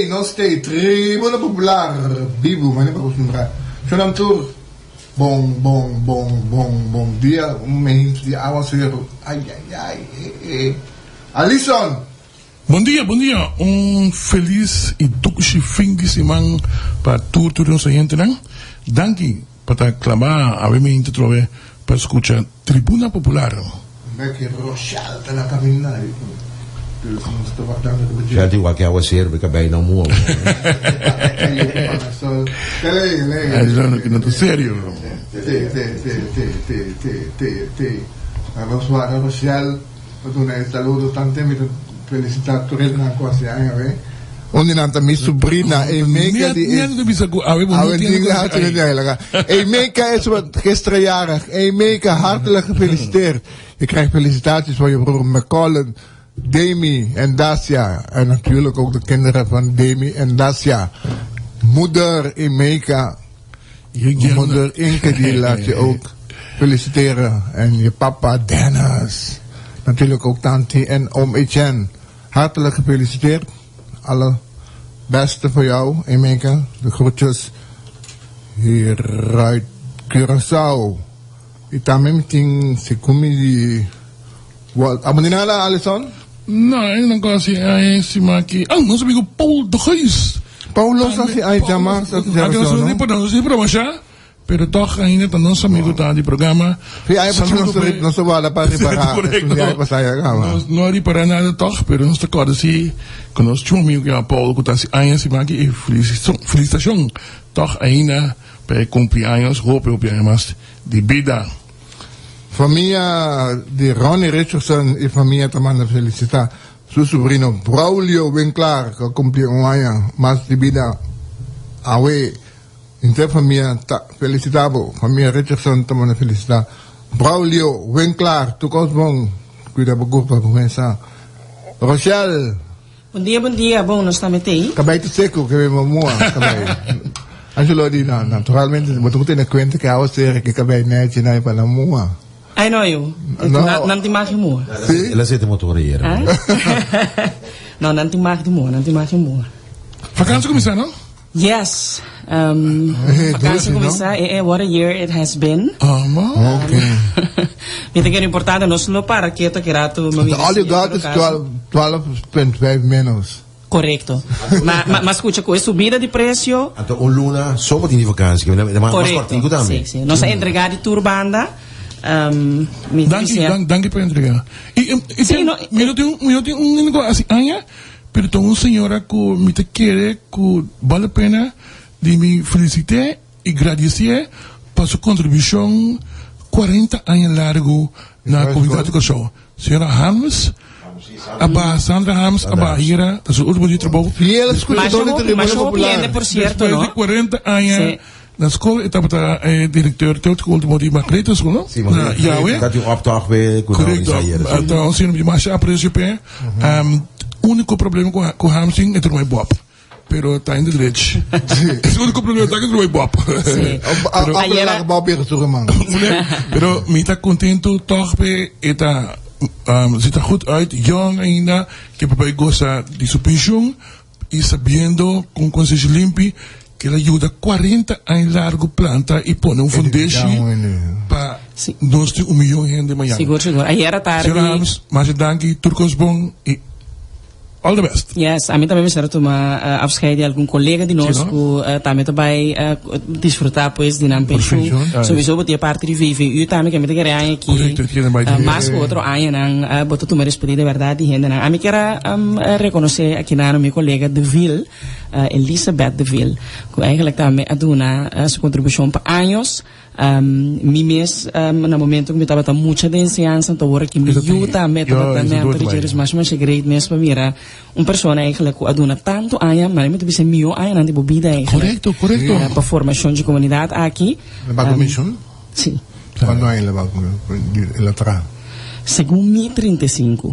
no stay. Tribuna Popular. Bibu, mani pa kusumra. Shonam tour. Bom dia. Mês de awas weer. Ai. Alison. Bom dia. Feliz e duque fim de semana para toda nossa gente, né? Danke para clamar a mim te trove para escutar Tribuna Popular. Perché Rochelle te la camminare. Certo, qualche ora sera perché beh non muovo. Lei che non è serio. Rochelle, un saluto tante mi felicità torna quasi anche. Ogni nanta mi sobrina e mega di e mega is wat gisteren jarig e mega hartelijk gefeliciteerd. Je krijgt felicitaties van je broer McCollen, Demi en Dacia en natuurlijk ook de kinderen van Demi en Dacia. Moeder Emeka, moeder Inke, die laat je ook feliciteren en je papa Dennis, natuurlijk ook tante en oom Etienne. Hartelijk gefeliciteerd. Alle beste voor jou, Emeka. De groetjes hier uit Curaçao. Itamim ting sekumi di... Amoninala, Alison? Nee, dan kan ze si maki. Não sabi ko Paul de Geus. Paulo sa si ay jama sa siya. Pero toch ainda não amigo tá de programa. Não se vale para reparar. Não é para nada toch, pero nós tocamos assim, quando nós tínhamos amigo que é Paulo que tá se ainda se maki e felicitação. Toch ainda para cumpleaños, hope mais de vida. Família de Ronnie Richardson e família também felicita su sobrino Braulio Winklar que cumpleaños mais de vida. Awe Inter família felicitado, família Richardson também felicita. Braulio Winklar, tukos bom, cuida bagus para começar. Rochelle. Bom dia, bom, nós estamos aí. Acabei de seco, que me mamua, acabei. Angelo di naturalmente, betul na kwenta que a você que acabei net na para mamua. Ai não eu. Não te mais mua. Ela sente motoreira. Não, não te mais mua. Vakantie começar, não? Yes. Vakantie começar. What a year it has been. Okay. Weet que é importante nós não para que eu quero all you got is 12.5 menos. Correcto. Mas escucha, com a subida de preço... Então, luna, só para ter vacancy. Correcto. Sim. Nós entregamos de turbanda. Danke por entregar. Eu tenho negócio assim, Anya, pero tenho uma senhora que me quer, que vale a pena de me felicitar e agradecer por sua contribuição 40 anos largo na comunidade do show. Senhora Harms, Aba Sandra Harms, Aba Hira, dat is het último trabalho. Mas eu compreendo, por certo, não? Depois de 40 anos na escola, eu estava diretor de último de Macreta, não? Sim, mas dat u opdracht weer correcto. Então, se não me mais a preocupar, o único problema com Hamsing é ter uma boa. Pero está em direito. Esse único problema é que não é boa. Pero me está contento, toch, eta ziet er goed uit, jong ainda, que papai gosta de su pensión y sabiendo con consciência limpa que ele ajuda 40 anos largo planta e põe um foundation para nós ter 1 milhão de gente de manhã. Seguro. Aí era tarde. Senhora Ramos, mas danke, turcos bom e all the best. Yes, a mim também me será tomar afscheid de algum colega de nós que também vai desfrutar pois de uma pensión. Sowieso vou ter parte de VVU também que me quer aí aqui. Mas outro ano não botou tomar despedida de verdade gente não. A mim quer reconhecer aqui na meu colega de Ville, Elizabeth de Ville, que eigenlijk também aduna sua contribuição para anos. Mi mês no momento que me estava muita de ensinança, então agora que me ajuda a tratamento de geres mais great mês para mira pessoa eigenlijk que aduna tanto anos, mas me deve mil anos na tipo vida correto para formação de comunidade aqui. Levar comissão? Sim. Quando é levar ela traz? Segundo me 35.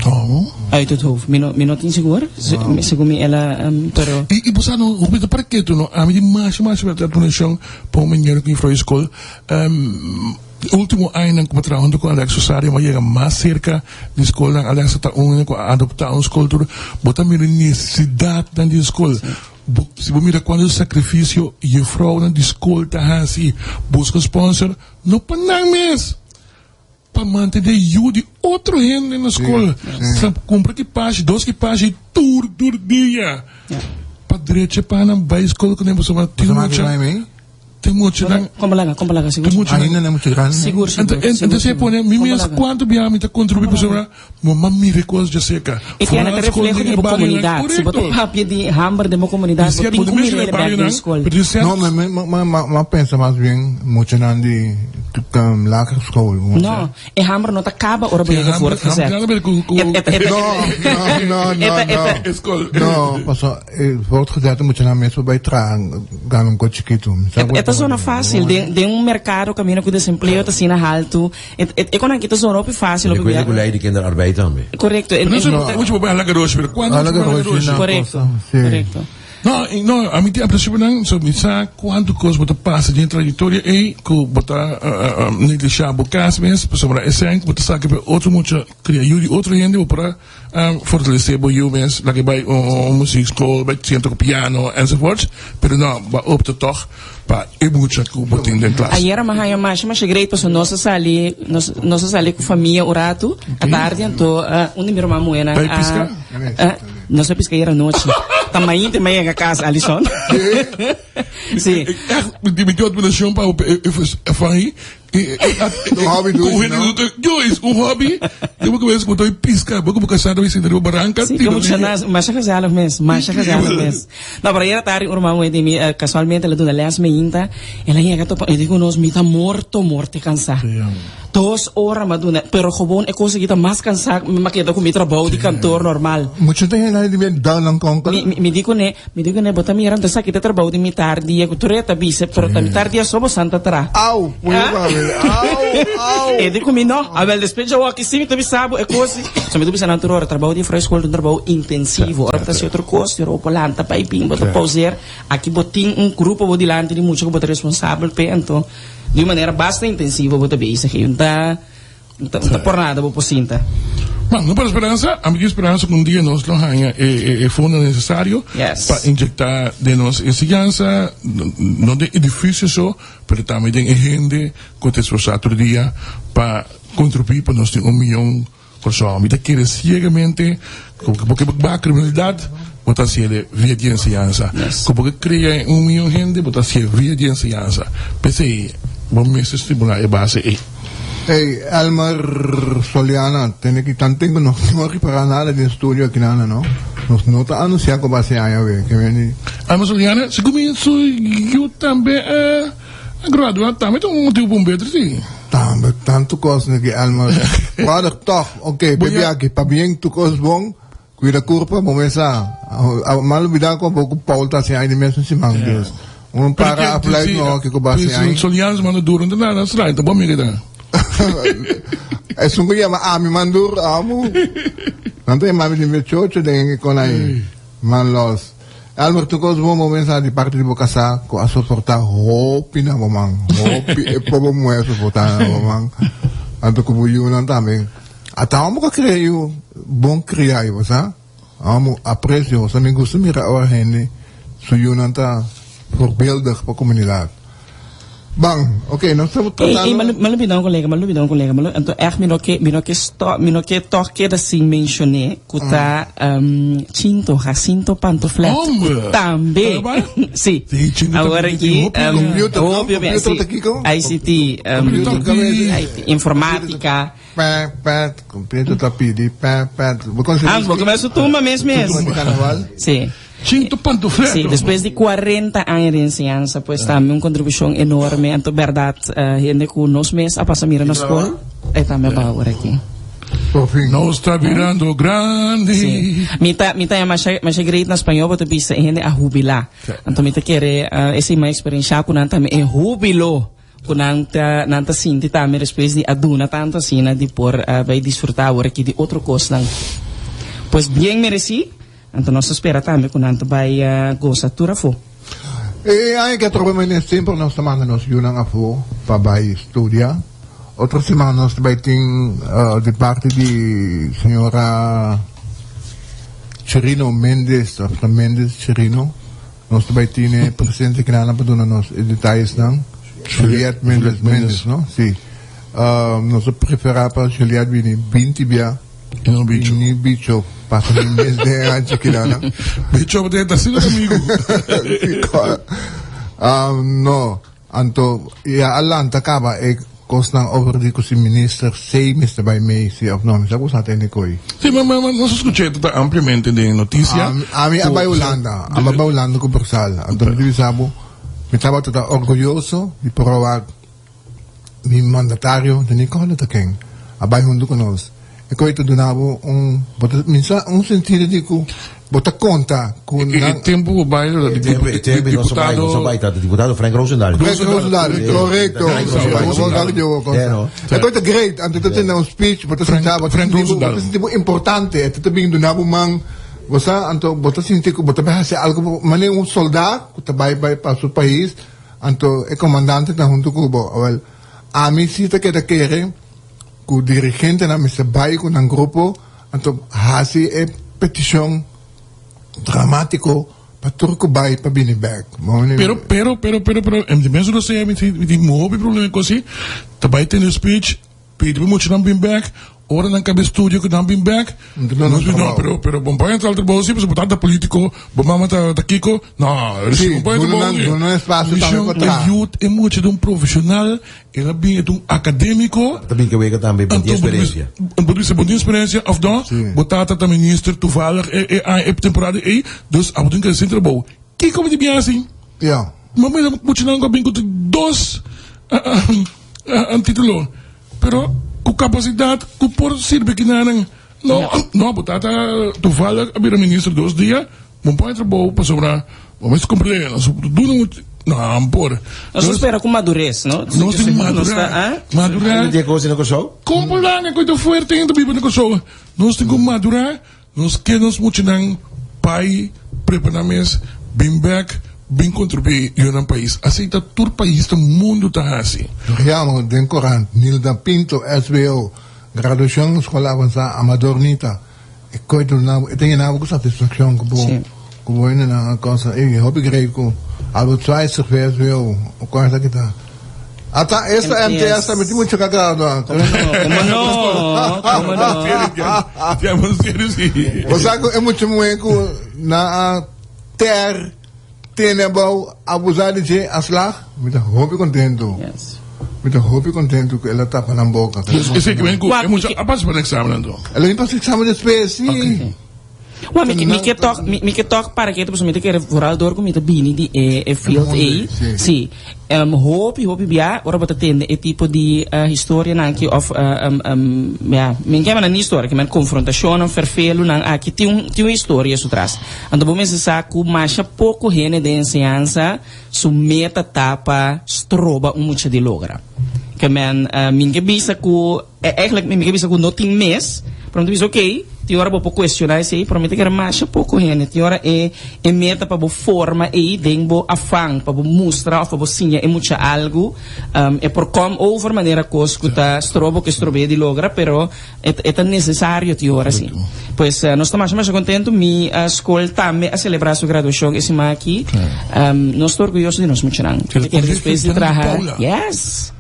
Uit het hoofd. Minot inseguro. Segundo me ela pero. E você não, o que para que tu não? A mim mais para a donação para o menino que foi escola. último ano ng kumatrabaho ko Alex Rosario maya mas cerca de escola ng Alex sa taong ko adoptar ang escola bota mi necessidade da escola se mira quando o sacrifício e a fraude da escola tá assim busca sponsor no panang mes para manter de outro gente na escola compra equipagem 2 equipagem tour dia para direita para não vai escola quando você vai ter tem mucho lang. Compalaga, siguro. Ahina na mucho lang. Siguro. Então se põe, mimias quanto biami ta contribuir para sobre, mamami recursos de seca. E que é na reflexo de comunidade. Se botar papia de hamburger de uma comunidade, botar comida para a escola. No, mas pensa mais bem, muito não de lager school. No, e hamburger não acaba ora bem voor gezet. No, paso, wordt gezet, moet je naar mensen bijdragen, gaan een coach kiezen. É zona fácil, de mercado caminho com desemprego está sendo alto. É quando aqui tá zona op fácil. Ik weet ook de kinderarbeid dan weer. Correcto. Moet je bij lagaroos weer. Correcto. No, a mim tem a princípio não, só me sabe quanto coisa bota passa de trajetória e que bota negligenciar bocas mesmo, para sobrar esse ano, bota sabe que outro muito criar outro gente para fortalecer o you mesmo, lá que vai música escola, vai centro com piano, enzovoorts, pero não, vai opta toch para e muito que bota em classe. Ayer mas cheguei para nossa sali com família orato, à tarde então onde minha irmã moena. Nossa piscaria noite. Tamanho de meia casa, Alisson. Sim. Die met jou met een champa op ervaring. Hobby doe een hobby. Eu vou começar com pisca, vou começar a ver se barranca. Sim, como chama, mas chega já mesmo. Não, para ir a tarde, o irmão de mim, casualmente ela dona Leas Meinta, ela ia gato, eu digo nos mita morto cansado. 2 horas maduna, pero gewoon é conseguida mais cansar, me queda com meu trabalho de cantor normal. Muito tem lá de down lang kong. Me digo né, bota miram da sakita trabalho de tarde, eu tureta bise, pero da tarde só bo santa tra. Au, E digo mi no, a ver depois eu aqui sim, tu sabe, é coisa. Só me dubisa na hora trabalho de fresco, trabalho intensivo, ora tá se outro coisa, eu polanta, paiping, bota pauser, aqui botin grupo de lante de muito que bota responsável pe então de maneira bastante intensiva, vou também isso aqui, não tá por nada, vou por cinta. Mas não para esperança, a minha esperança que um dia nós não ganha é fundo necessário para injetar de nós ensinança, não é difícil só, mas também tem gente que te esforça todo dia para contribuir para nós ter 1 milhão de pessoas. Me quer ciegamente, porque a criminalidade botar ser via de ensinança, porque cria 1 milhão de gente, botar ser via de ensinança. Pensei, vamos estimular a base aí. Hey, Elmer Soliana, tiene que tanto no reparar nada de estudio aqui nada, não? Não tá anunciando que vai ser aí, que vem. Elmer Soliana, se começo eu também graduado também um tipo bombeiro sim. Também tanto coisa que Elmer. Guarda toch, okay, bebê aqui, para bem tu coisa bom. Cuida curva, vamos a mal vida com pouco Paul tá sem aí mesmo se mangas. Para a play no que vai ser aí. Soliana mano duro não nada, sai, tá bom me queda. É só que chama Ami Mandur, amo. Não tem mais de mechocho, tem que aí. Manlos. Elmer, tu coisa bom momento de parte de Bocasa, com a suportar hopi na mamang. Hopi, é para bom é suportar na mamang. Anto que buliu não também. Até amo que creio, bom criar, você? Amo aprecio, você me gusta mirar a gente, suyo não tá voorbeeldig para a comunidade. Bang, oké, nós estamos tratando... Malubidão, colega. Então, mino que toque assim mencionei, que tá Jacinto Pantoflet. Também. Sim. Agora aqui, ICT, informática. Compreendo tapidi, vou começar a turma mesmo. Sim. Sí, después de 40 años de enseñanza, pues también una contribución enorme. Entonces, verdad, gente que unos meses a pasar mirando la escuela, también va ahora aquí. No está virando grande. Sí. Mita más great na espanhol, pero bisa gente a jubilar. Entonces, mita quiere esa misma experiencia con también en jubilo. Con nanta sinti también después de aduna tanto sina de por vai disfrutar ahora aquí de otro cosa. Pues bien merecido. Então, nós espera também que não vai gostar de tudo. E aí que trabalhamos sempre nós estamos nos juntos para vai estudar. otra semana nos baiting de parte de señora Chirino Mendes, Chirino, nos baiting presidente que nada para darnos detalles dan. Juliette Mendes, ¿no? Sí. Nos prefera para Juliette vini 20 bia. No bicho. Ni bicho. Passa nem mês de antes que lá, né? Bicho, você está sendo amigo. No. Anto, ja, Atlanta acaba e costan over di così minister 6 Mr. by May, sì, of no, mi sa cosa te ne coi. Sì, ma non so ascoltato ampiamente di notizia. Ami abay Olanda, abay Olanda ko Bersal. Anto di sabo, mi stava tutta orgoglioso di provare mi mandatario di Nicola Takeng. Abay hundo ko nos. E ko ito dunabo minsan un sentire di ko bota conta con il tempo bailo di deputato Frank Roosendaal. Corretto. E questo è great, anche tu tens un speech, bota sentava Frank Roosendaal. Tipo importante, e tu bing dunabo mang bosa anto bota sinti ko bota bahasa algo mane un soldato ku tabay pa su país anto e comandante na junto ko bo well ami sita que da kere ku dirigente na Mr. Bay ku ng grupo anto hasi e petition dramático para turco Bay para binibag. Pero, de mensen dat zeggen met die mooie problemen così, daarbij ten speech, Peter we moeten dan binibag, ora dan cabe studio que dan binibag. No, pero bomba entra al trabalho, se botar da político, bomba da Kiko, no, não é espaço para encontrar. É muito de um profissional, ele é de um acadêmico. Também que eu também bom experiência. Bom experiência, of dan, botar da minister toevallig, temporada, dus af en toe kan je trabalho. Kiko met die biasi. Ja. Maar moet je dan gaan bingo dos aan titulo. Pero com capacidade, com por sirve que não não botata toevallig a bir minister 2 dias, bom para trabalho para sobrar, vamos compreender, nós não por. Nós espera com madurez, não? Nós temos madurar. Dia coisa no Kosovo? Como lá né coisa forte ainda bibo no Kosovo. Nós temos madurar, nós queremos muito não pai preparamos bem back bem contribuir em um país. Aceita todo país do mundo tá assim. Real, den Coran, Nilda Pinto, SBO, graduação escola avançada, amadornita. E coito não, eu tenho nada com satisfação com bom na coisa. Eu begreep com algo 20 SBO, o coisa que tá. Ata essa MTS também tem muito cagado. Como não? Temos serios. Você é muito muito na ter tenebal abusado de aslag, met een hoop contento. Yes. Met een hoop contento que ela tapa na boca. Is ik ben goed, moet je pas para examen dan. Ela nem passa exame de espécie. Well, me que toque para que tu me que vooral door com bini di field A. Sim. Hope bia, ora bota tende e tipo di historia nanki of ja, men que man história, que man confrontação, vervelo nan aqui tem uma história isso traz. Ando bom se saco mas pouco rene de ensinança, su meta tapa stroba muito de logra. Que man minha bisa ku eigenlijk minha bisa ku nothing mes, pronto is okay. Ti ora po questionar se promete que era mais pouco rene. Ti ora é meta para bo forma e dengo afang para bo mostrar para bo sinha é muito algo é por como over maneira coscuta strobo que strobe de logra, pero é necessário ti ora sim. Pois nós estamos mais contento mi escola também a celebrar sua graduação esse ma aqui. Nós estamos orgulhosos de nós muito não. Que depois de trabalhar. Yes.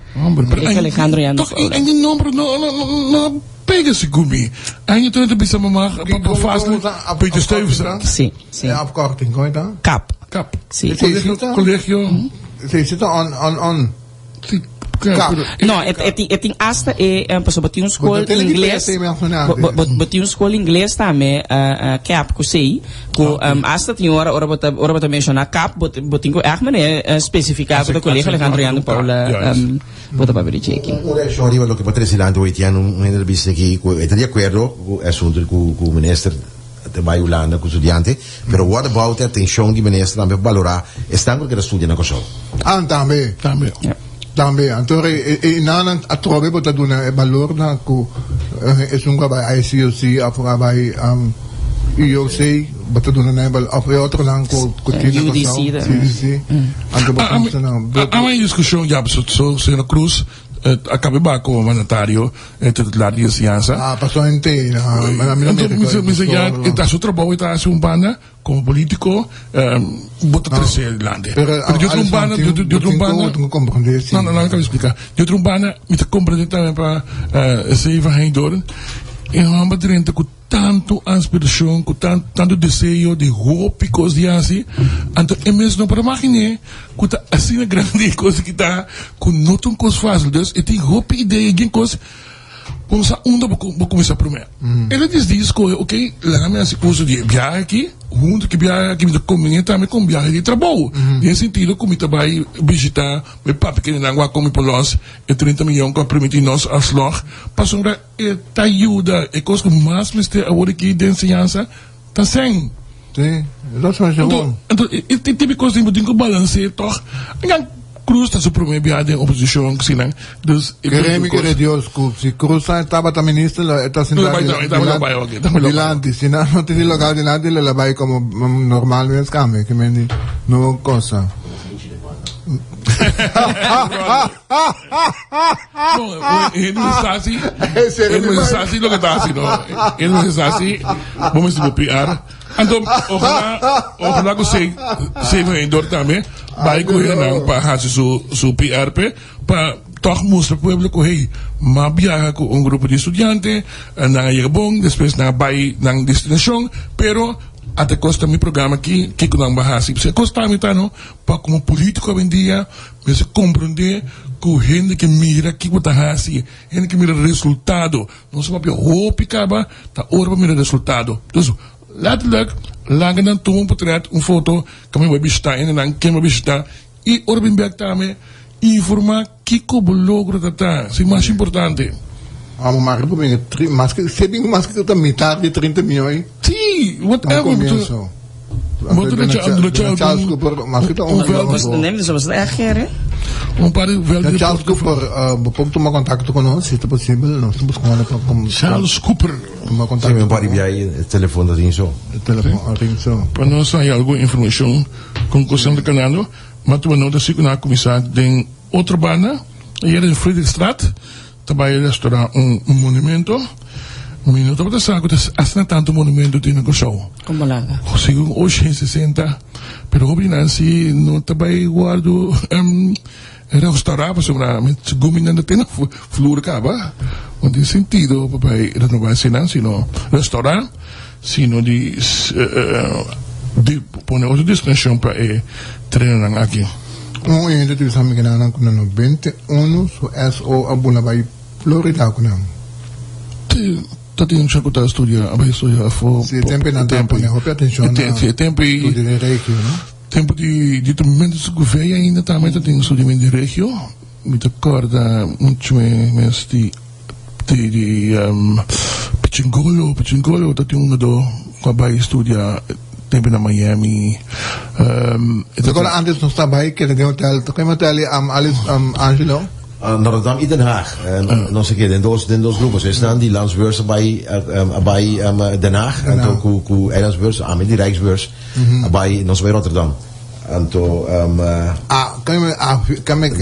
Alejandro Yando. En die nummer no pega-se comigo. En je toen bisa mama vast Peter Stuyvesant. Sim. Ja, afkorting, hoe heet dat? CAP. Sim. Collegio. Ze zitten on. No, het in asta passo bati um school inglês. Bati um school inglês também cap ku sei ku asta tinha ora bota mencionar cap botin ku echt men specificado do collega Alejandro Yando Paula bota para verificar aqui. Adesso arriva lo che potresti dare un'intervista che è di acuerdo con assunto con il ministro vai Olanda con studianti, però what about attenzione di ministro também valorare e stanco che studia na Kosovo. Também, então não a trobe bota duna valor na ku esunga by ICOC afora by IOC bota duna na bal of outro lang ku CDC. A minha discussão já so Sena Cruz acabei ba como mandatário titular de ciência. Passou em T. Então, já está seu trabalho, está sua banda como político, bota terceiro lande. Pero de outra banda, não acabo de explicar. De outra banda, me compreende também para ser evangelizador. E uma banda com tanto inspiração, com tanto desejo de hope, coisas de assim. Então, é mesmo para imaginar que tá assim uma grande coisa que tá com não tão coisa fácil. Então, eu tenho hope, ideia, alguma coisa. Vamos a vou começar primeiro. Ele diz que, ok, lá me hace curso de viagem aqui, junto que viagem aqui me combina também com viagem de trabalho. Nesse sentido, como eu vai visitar, meu papo que na água como por nós, 30 milhões que permitir nós as lojas, para sobre a ajuda, e coisa que mais me está agora aqui de ensinança, tá sem. Sim, exatamente. Então, tem tipo de coisa que tem que balancear, toch? Cruz está sobre minha viagem, oposição, que se não. Queremos que Deus, se Cruz estava a ministra, está sentada dilante, se não tem lugar dilante, ela vai como normal mesmo, que me não coisa. Ele não está assim, ele não está assim, lo que está assim, não. Ele não está assim, vamos copiar. Então, ojalá que se vendedor também vai correr para fazer seu PRP para toch mostrar para o povo que hey, mas viaja com grupo de estudantes na Yabong, depois na vai na destinação, pero até costa meu programa aqui que não vai assim, se costa me tá não para como político hoje em dia, mas compreender que gente que mira que está assim, gente que mira resultado, não só para o picaba, tá hora para mirar resultado. Então letterlijk, langer dan toen een portret, een foto, kan je bij bestaan en dan kan je bestaan. En Orbin Beck daarmee informar kiko belogro dat is mais importante. Maar se bem mais que está metade de 30 milhões. Sim, whatever. Wat dat je Charles Cooper, mas que está nem zo was echt hè? Par de Charles Cooper, pode tomar contato conosco, se é possível, nós estamos com Charles Cooper. Tomar contato. Sim, para enviar o telefone da Rinso. O telefone, Rinso. Para nós aí alguma informação com questão do canal, mas tu não desse que na comissão tem outra banda, aí era em Friedrichstraat, também restaurar monumento. Um minuto para saber que há tanto monumento tem no show. Como lá? Segundo hoje em 60, pero hoje Nancy não também guardo restaurar para sobre gominando tem na flor cava, não tem sentido para renovar se não, sino restaurar, sino de poner outra destinação para treinar aqui. Ainda tu sabe que não com 91 so abuna vai Florida com não. Dat in Chacuta studia, aber ich so ja vor. Sì, tempo na tempo, ne hope attenzione. Tempo di regio, no? Tempo di momento su governo ainda também tem studio de regio. Mi ricorda muito mais di Pichingolo, dat jongen do vai studia tempo na Miami. Agora antes não estava aí que de hotel, como hotel Angelo. Naar Rotterdam in Den Haag. Nog eens een keer, in those groepen. Ze staan die landsbeurzen bij Den Haag. En toen ku eilandsbeurs, met die Rijksbeurs. Bij nog bij Rotterdam. En toen... kan ik...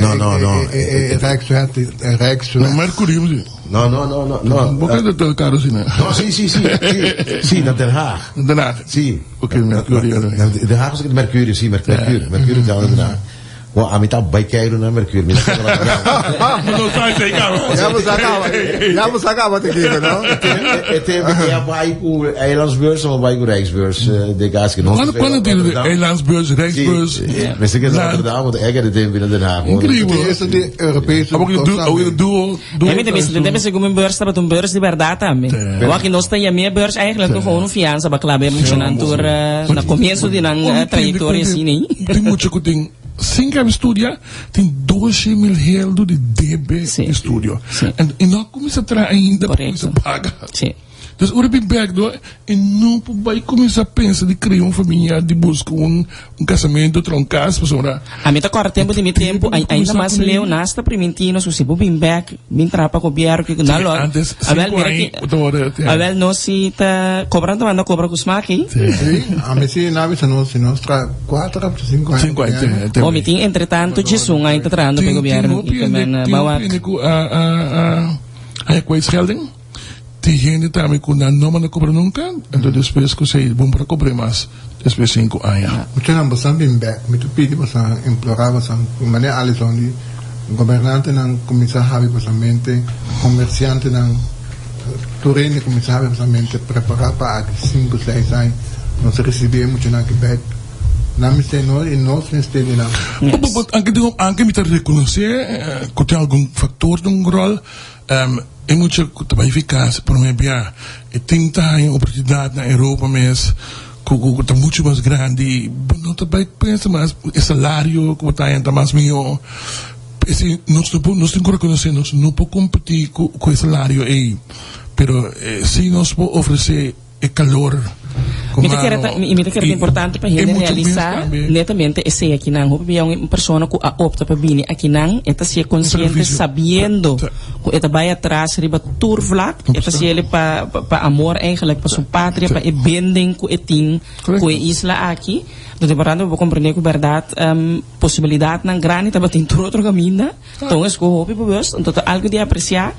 Rijksbeurs. Mercurium. No. Wat is dat caro zien? Sí, naar Den Haag. Den Haag? Sí. Oké, Mercurium. Den Haag is het Mercurium, sí, Mercurium. Mercurium gaan we Den Haag. Well, a mitad vai cair na Mercúrio. Não sai sem carro. Já vos acaba te digo, não? É vai com eilandsbeurs ou vai com Rijksbeurs de gas que nós. Quando tem eilandsbeurs, Rijksbeurs. Mas se quer Rotterdam, want ik heb het binnen Den Haag. Incrível. Isso de Europese. Deve ser como beurs, dat een beurs de verdade também. Wat que nós tem a minha beurs eigenlijk gewoon een fiança para clave funcionando na começo de na trajetória assim, né? Tem muito que tem. Sem que estudia, tem 12 mil reais de DB estúdio. E não começa a trazer ainda para pagar. Dus ora ben back door en não vai começar a pensar de criar uma família, de buscar um casamento, um caso, pessoa. A mim tá corre tempo de meu tempo, ainda mais leu nasta primentino, se você bem back, bem trapa com biaro que na loja. A vel mira que a vel não se tá cobrando manda cobra com smaki. Sim, a mim se navi se nós 4 a 5 anos. 5 anos. O meeting entretanto Jesus ainda trando pelo biaro e também bawat. A kwijtschelding. Diegene também que não manda cobrar nunca, então depois que você bom para cobrar mais, depois 5 anos. Muitos não passam bem back, muito pedi passam implorar passam, maneira Alisson de governante não começar a haver passamente, comerciante não turene começar a haver passamente preparar para 5, 6 anos, não se receber muito na Quebec. Não me sei nós e nós não estamos lá. Anche mi reconhecer que tem algum fator de rol. É muito trabalho eficaz para mim e tem oportunidade na Europa mesmo que está muito mais grande não também pensa mais o salário que está mais melhor nós temos que reconhecer nós não podemos competir com o salário aí mas se nós podemos oferecer o calor me que era importante para gente realizar netamente esse aqui não é uma pessoa que opta para vir aqui não está se consciente sabendo que está vai atrás riba turvlak está se ele para amor eigenlijk para sua pátria para bending que tem com a isla aqui então importante eu vou compreender que verdade possibilidade não grande está batendo outro caminho então é que eu hope bewust então algo de apreciar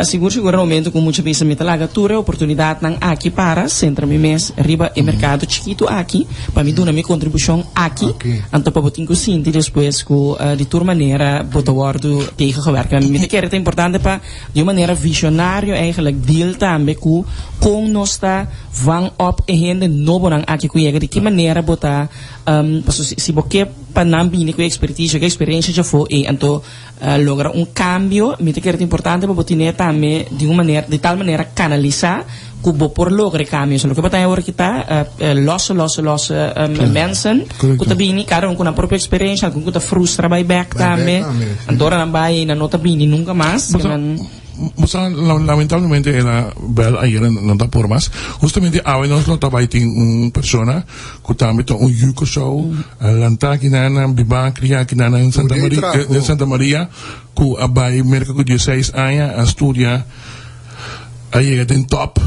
seguramente com muita vez me talaga tura oportunidade não aqui para centro me mês riba e mercado chiquito aqui para me dar minha contribuição aqui então para botar sim depois com de toda maneira botar wardo tegen gewerkt me quer é importante para de maneira visionário eigenlijk deel também com nós está vang op e gente novo não aqui com de que maneira botar se você para não vir com expertise com experiência já foi e então logra cambio me quer é importante para botar também de tal maneira canalizar que vou por lograr caminhos. Lo que bataya agora que está los mensen que também cada com a própria experiência, com que frustra by back também. Andora não vai na nota bini nunca mais. Mas lamentavelmente ela bel ayer não dá por mais. Justamente a nós não trabalha tem persona que também tem yuko show, lanta aqui na biba cria aqui na Santa Maria, que abai merca com 16 anos estudia aí tem top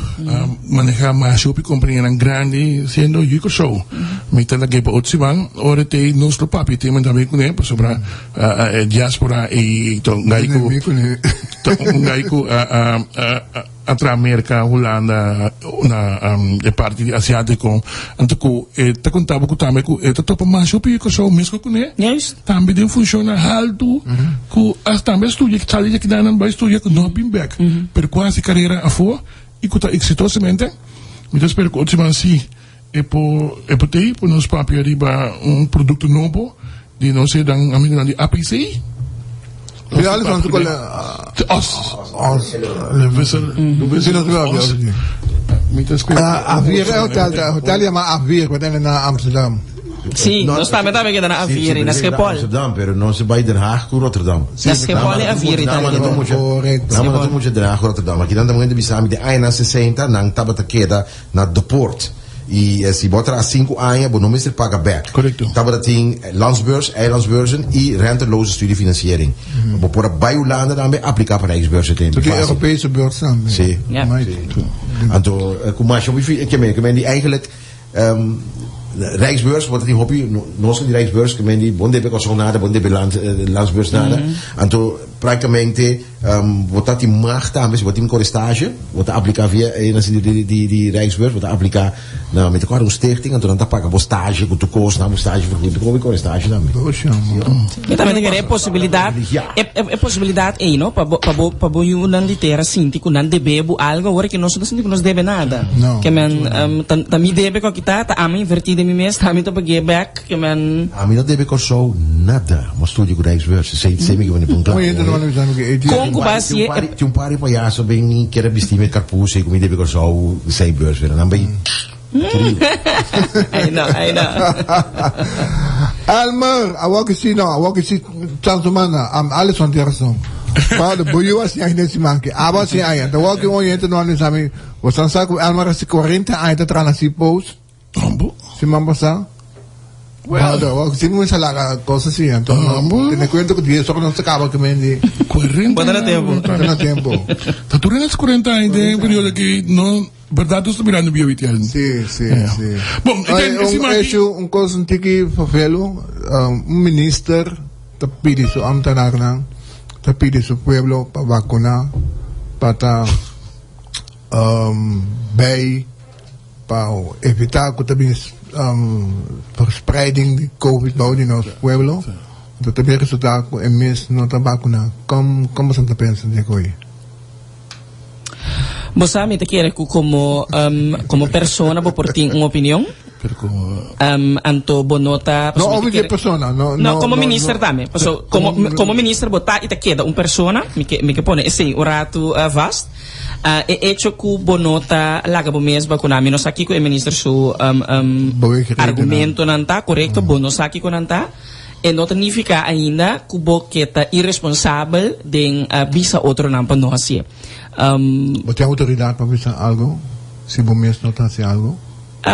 manejar mais shopping companhia grande sendo yuko show me tela que para outros vão ora tem nosso papi tem também com ele sobre diaspora e então gaico atra América Holanda na parte asiático então tá contava com também com tá top mais shopping yuko show mesmo com ele também tem funciona alto que hasta também estudia que sabe que dá não vai estudar com no bem back per quase carreira afora e que está exitosamente eu espero que outros vão sim e por ter por nos papi arriba produto novo de não sei dan amigo de APC e alles van school le vessel hotel ja maar afweer wat naar Amsterdam. Sim, nós também que dar a Vieri na Schiphol. Amsterdam, pero não se vai Den Haag com Rotterdam. Na Schiphol é a Vieri também. Não muito Den Haag com Rotterdam. Aqui não muito bisami de aina 60 nang tabata queda na de Port. E se botar a 5 anos, não se paga back. Correcto. Tabata tem landsbeurs, eilandsbeurzen e renteloze studiefinanciering. Por bij Holanda dan bij aplicar para Rijksbeurzen tem. De Europese beurs dan. Sim. Então, como acho que men die eigenlijk Rijksbeurs, wat die hobby, nós die Rijksbeurs, que men die bonde be consonada, bonde be landsbeurs nada. Então, praticamente wat dat die mag dan, wat die correstage, wat aplicar via die Rijksbeurs, wat aplicar na met elkaar stichting, então dan paga stage, com toekomst, na stage vergoed, com correstage dan. E também tem a possibilidade aí, não? Para bom não litera sinti que não debebo algo agora que nós não sentimos que nós debe nada. Que men também debe com que tá a mim invertido em mês, também tô pagar back, que men a mim não debe com só nada, mas estudie com Rijksbeurs, sei me que vem ponto. Com base tinha pari palhaço bem que era vestir met carpuz e comida com só sei beurs ver, não bem. I know. Elmer, I walk see Chanzumana, I'm Alison Gerson. Paulo, buyo was niya hindi si Monkey. Aba si Ayan. Tawag yung oyente no ano sabi, wasan sa ko almara si 40 ay tatrana si post. Ambo. Si Mambasa. Paulo, wag si mo sa laka cosa siya. Tinakwento ko 10 ako nang sa kabag kami hindi. 40. Basta na tempo. Basta na tempo. Taturin na sa 40 años de periodo que no, verdad, tú estás mirando bio vital. Sí. Bom, un cosa un tiki favelo, un minister tapidi so am tanar nang tapidi su pueblo pa vacuna para bay pa evitar que también verspreiding de COVID in ons pueblo. Dat también resulta en mes no ta vacuna. ¿Cómo se piensa de hoy? Vos me te quieres como persona por ti una opinión. Pero como Anto bonota. No, obvio persona, no, como minister también. Como minister bota y te queda una persona, me que pone ese un rato vast. Hecho que bonota la que mes vacunami no saki ko el minister su argumento nanta correcto, bono saki ko nanta. E não significa ainda que o boqueta irresponsável de visa outro não para nós assim. Você tem autoridade para visar algo? Se o mês não está assim algo?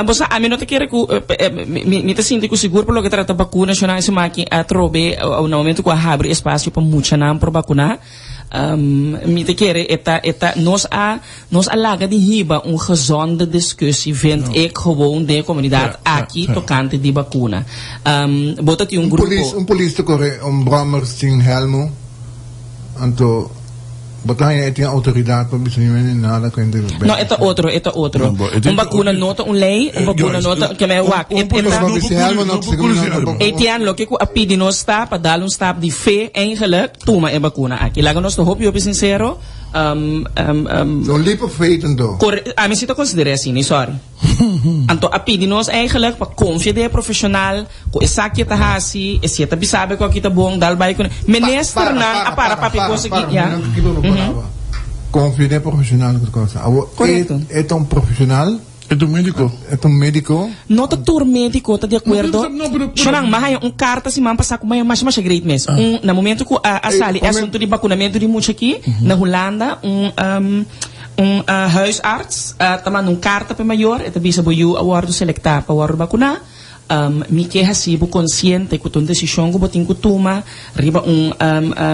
Você a mim não te quero que me te sinto que seguro por lo que trata vacuna, se não se maqui a trobe no momento que abre espaço para muita não para vacunar. Me te quero nós laga de hiba gezonde discussie vind ik gewoon de comunidade aqui tocante de vacuna. Bota ti grupo. Un polícia corre brommer sin helmo. Anto botanya tem autoridade para bisogno nada com ele. No, eta outro. Vacuna nota lei, vacuna nota que me wak. Etian lo que a pedi no stap para dar stap de fé eigenlijk toma e vacuna aqui. Laga nós to hope eu sincero. Zo'n leap of faith en do. A mim se considera assim, nem sorry. Anto a pedi nós eigenlijk para confiar de profissional, ko isaki ta hasi, e se ta bisabe ko kita bong dal bay ko. Minister na para papi ko sige ya. Confia de profissional que cosa. É um profissional. É um médico. Não tá tour médico, tá de acordo? Chorang mahaya carta si mampa sa kumaya mas great mes. Na momento ko asali assunto de vacunamento de muito aqui na Holanda, huisarts taman carta pe maior, eta bisa boyu awardo selectar para awardo vacunar. Mi que hasibo consciente que ton decisão que botin kutuma riba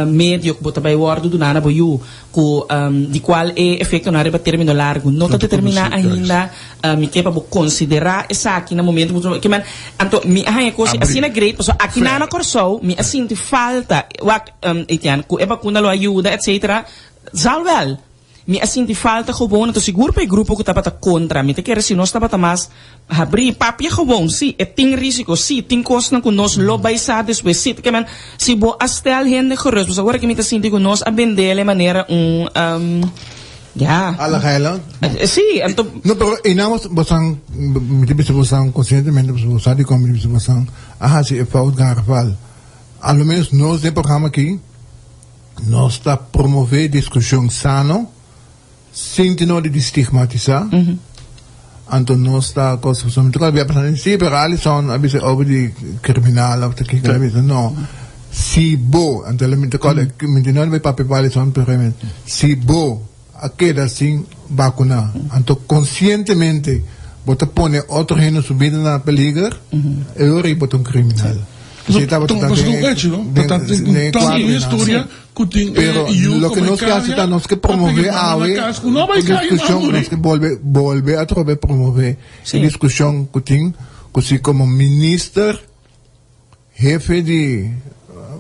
médio que bota vai awardo do nana boyu ku di qual é efeito na riba termino largo não tá determinar ainda mi que para considerar essa aqui no momento que man anto mi é coisa assim na great so aqui na corso mi assim te falta etian ku é vacuna lo ajuda etc zalwel mi assim te falta gewoon to seguro para grupo que tá para contra mi te quer se nós tá para mais abrir papia gewoon sim é tem risco sim tem costa com nós lo vai sa depois sim que man se bo astel gente gerus mas agora que mi te sinto com nós a vender de maneira ja alagailan sim então no pero inamos bosang mi te bosang conscientemente bosang de como mi bosang se é fout garval ao menos nós de programa aqui nós está promover discussão sano sem tenor de estigmatizar. Anto nós está coisa que somos todos bem pensando sim, pero ali são a vezes over de criminal ou de que não. Se bo, anto ele me toca, me não vai papel vale são pero se bo aquela assim vacuna, anto conscientemente bota pone outro reino subindo na peligro, eu ri bota criminal. Pero lo que nos hace es que promover discusión, nos que volver a través promover discusión así como minister, jefe de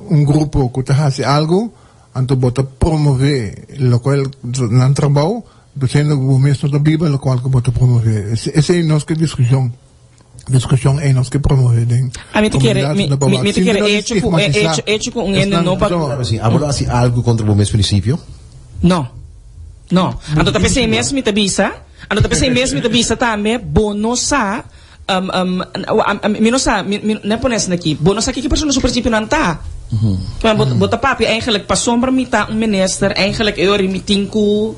un grupo que hace algo, antes bota promover lo cual no trabajo, diciendo que el ministro de Biblia, lo cual bota promover. Esa es nuestra discusión é nós que promovem. A mim te quer hecho com não para assim, hablo assim algo contra o meu princípio? Não. Ando tá pensei mesmo me tabisa também bonosa minosa não pones aqui bonosa aqui que pessoa no princípio não tá. Bota papi eigenlijk pas sombra mita minister eigenlijk eu rimitinco